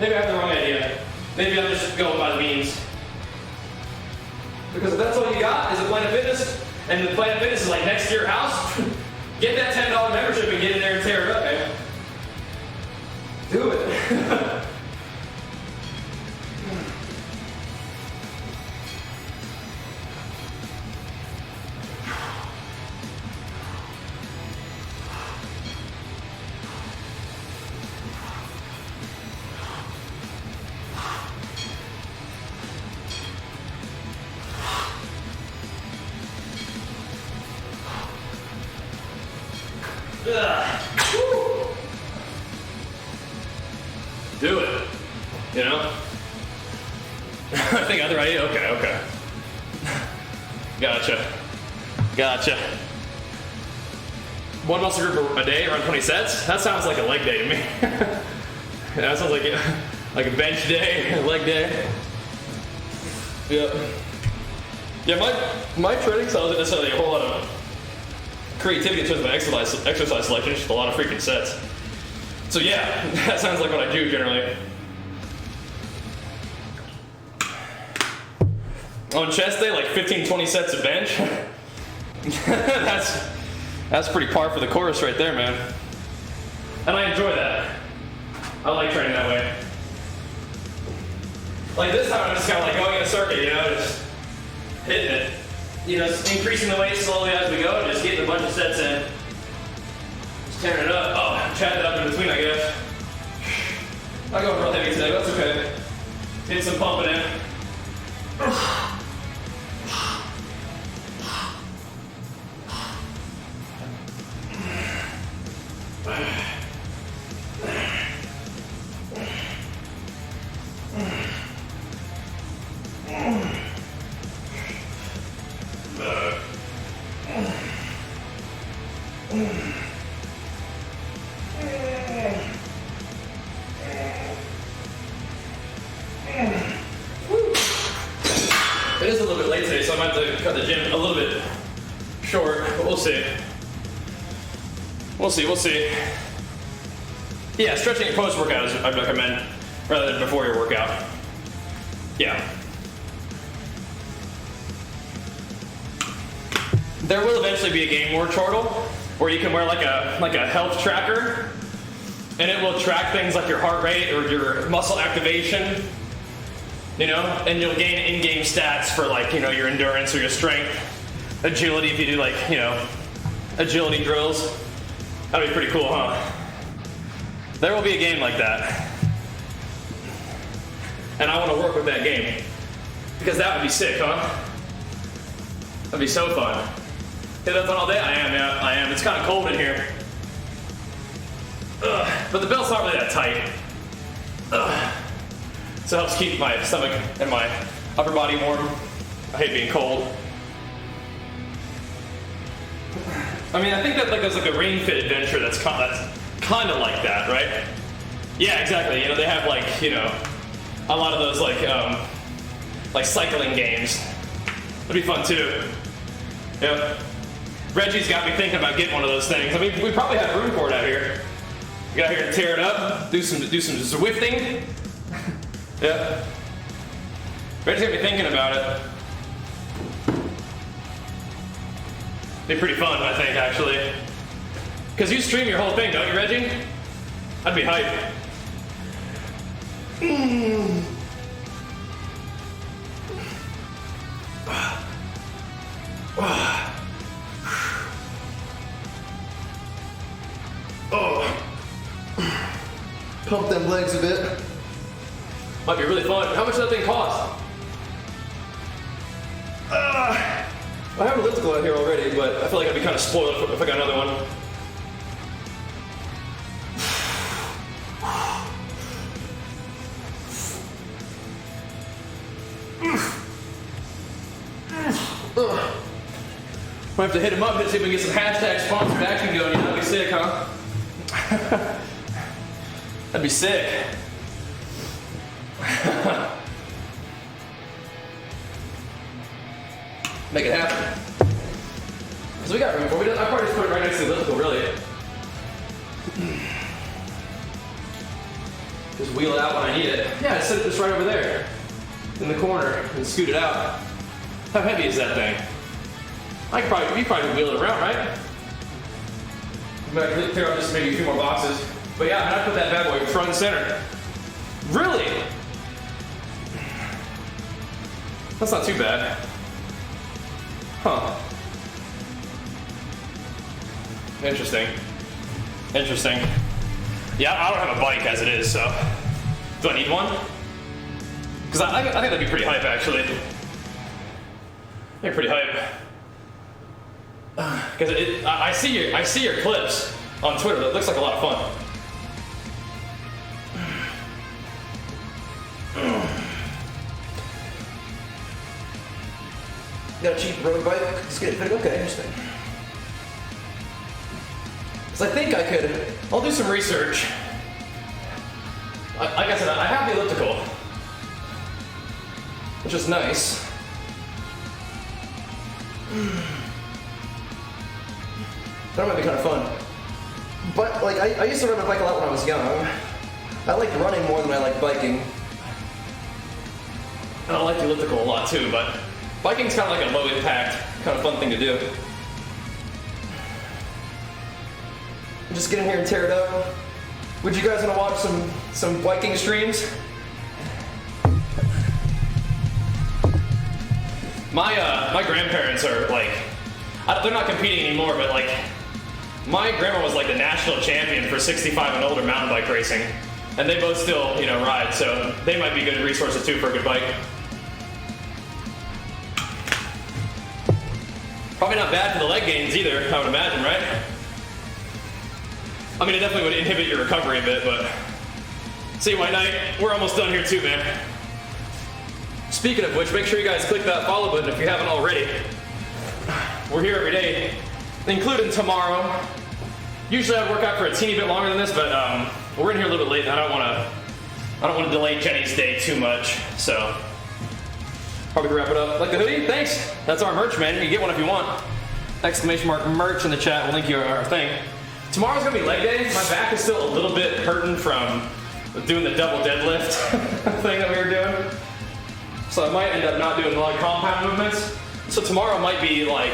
maybe I have the wrong idea. Maybe I'm just going by the memes. Because if that's all you got is a Planet Fitness, and the Planet Fitness is like next to your house, get that $10 membership and get in there and tear it up, man. Do it. Do it. I think other idea. Okay. Gotcha. One muscle group a day, around 20 sets. That sounds like a leg day to me. That sounds like a bench day, a leg day. Yeah, my training style isn't necessarily a whole lot of creativity in terms of my exercise selection, just a lot of freaking sets. So yeah, that sounds like what I do generally. On chest day, like 15-20 sets of bench. That's pretty par for the course right there, man. And I enjoy that. I like training that way. Like this time I'm just kind of like going in a circuit, you know, just hitting it. You know, just increasing the weight slowly as we go, and just getting a bunch of sets in. Just tearing it up. Oh, chatting it up in between, I guess. I'm going real heavy today, but that's okay. Get some pumping in. It is a little bit late today, so I might have to cut the gym a little bit short, but we'll see. We'll see, we'll see. Yeah, stretching post-workout is I'd recommend rather than before your workout. Yeah. There will eventually be a game more chortle where you can wear like a health tracker, and it will track things like your heart rate or your muscle activation, you know, and you'll gain in-game stats for like, you know, your endurance or your strength, agility if you do like, you know, agility drills. That'd be pretty cool, huh? There will be a game like that. And I want to work with that game. Because that would be sick, huh? That'd be so fun. Hit that fun all day? I am, yeah, I am. It's kind of cold in here. Ugh. But the belt's not really that tight. Ugh. So it helps keep my stomach and my upper body warm. I hate being cold. I mean, I think that like there's like a Ring Fit adventure that's kind of like that, right? Yeah, exactly. You know, they have like, you know, a lot of those like cycling games. It'd be fun too. Yeah. Reggie's got me thinking about getting one of those things. I mean, we probably have room for it out here. Get out here and tear it up, do some Zwifting. Yeah. Reggie's got me thinking about it. Be pretty fun, I think, actually. Because you stream your whole thing, don't you, Reggie? I'd be hyped. Oh. Pump them legs a bit. Might be really fun. How much does that thing cost? I have an elliptical out here already, but I feel like I'd be kind of spoiled if I got another one. Might have to hit him up and see if we can get some hashtag sponsored action going. That'd be sick, huh? That'd be sick. Make it happen. So we got room for it. I probably just put it right next to the elliptical, really. Just wheel it out when I need it. Yeah, I set this right over there in the corner and scoot it out. How heavy is that thing? We probably wheel it around, right? We might clear out just maybe a few more boxes. But yeah, I put that bad boy front and center. Really? That's not too bad. Huh. Interesting. Interesting. Yeah, I don't have a bike as it is, so. Do I need one? Because I think that'd be pretty hype, actually. They're pretty hype. Because I see your clips on Twitter. That looks like a lot of fun. Got a cheap road bike? Just get it fitted? Okay, interesting. Because I think I could. I'll do some research. Like I said, I have the elliptical, which is nice. That might be kind of fun. But like, I used to ride my bike a lot when I was young. I liked running more than I liked biking. And I like the elliptical a lot too, but biking's kind of like a low impact, kind of fun thing to do. Just get in here and tear it up. Would you guys want to watch some biking streams? My grandparents are like, they're not competing anymore, but like, my grandma was like the national champion for 65 and older mountain bike racing, and they both still, ride, so they might be good resources too for a good bike. Probably not bad for the leg gains either, I would imagine, right? I mean, it definitely would inhibit your recovery a bit, but see, White Knight, we're almost done here too, man. Speaking of which, make sure you guys click that follow button if you haven't already. We're here every day, including tomorrow. Usually I'd work out for a teeny bit longer than this, but we're in here a little bit late, and I don't want to delay Jenny's day too much, so probably wrap it up. Like the hoodie? Thanks. That's our merch, man. You can get one if you want. Exclamation mark merch in the chat. We'll link you our thing. Tomorrow's gonna be leg day. My back is still a little bit hurting from doing the double deadlift thing that we were doing. So I might end up not doing a lot of compound movements. So tomorrow might be like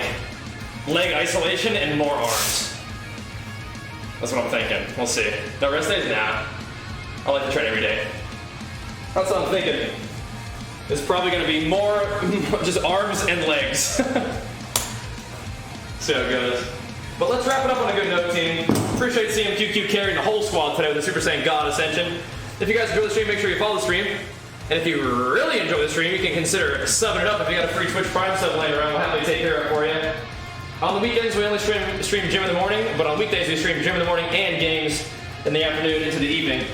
leg isolation and more arms. That's what I'm thinking. We'll see. No rest days? Nah. I like to train every day. That's what I'm thinking. It's probably gonna be more just arms and legs. See how it goes. But let's wrap it up on a good note, team. Appreciate CMQQ carrying the whole squad today with the Super Saiyan God Ascension. If you guys enjoy the stream, make sure you follow the stream. And if you really enjoy the stream, you can consider subbing it up. If you got a free Twitch Prime sub laying around, we'll happily take care of it for you. On the weekends, we only stream gym in the morning, but on weekdays, we stream gym in the morning and games in the afternoon into the evening.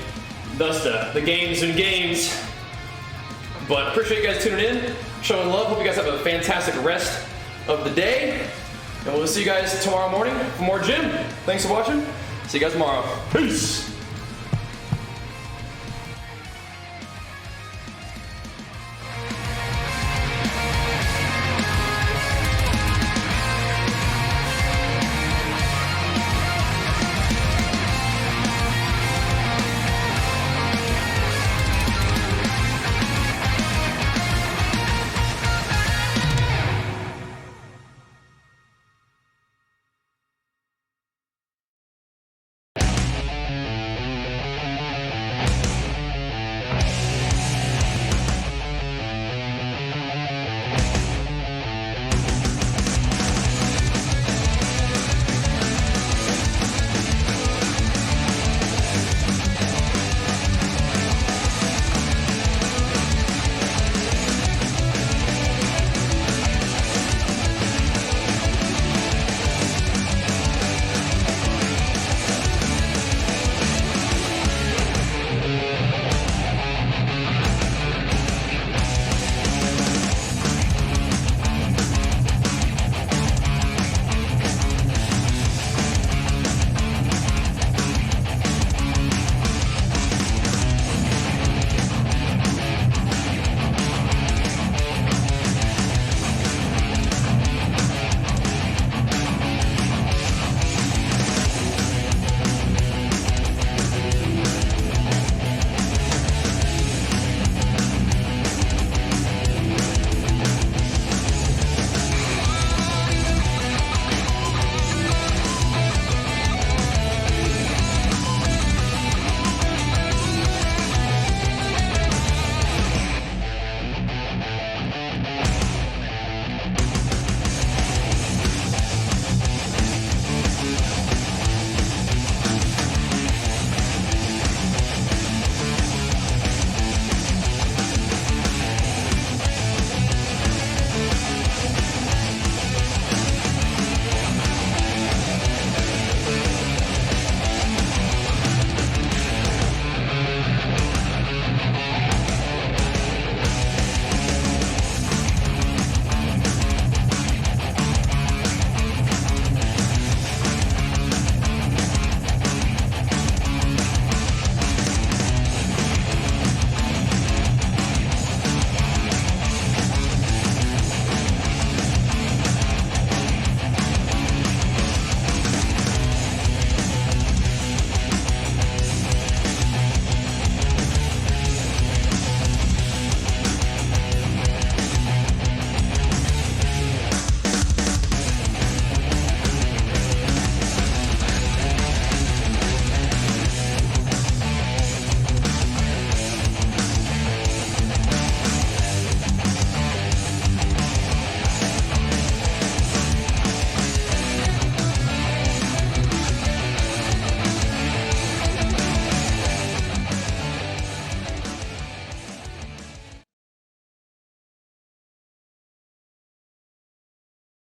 Thus, the games and games. But appreciate you guys tuning in, showing love. Hope you guys have a fantastic rest of the day. And we'll see you guys tomorrow morning for more gym. Thanks for watching. See you guys tomorrow. Peace.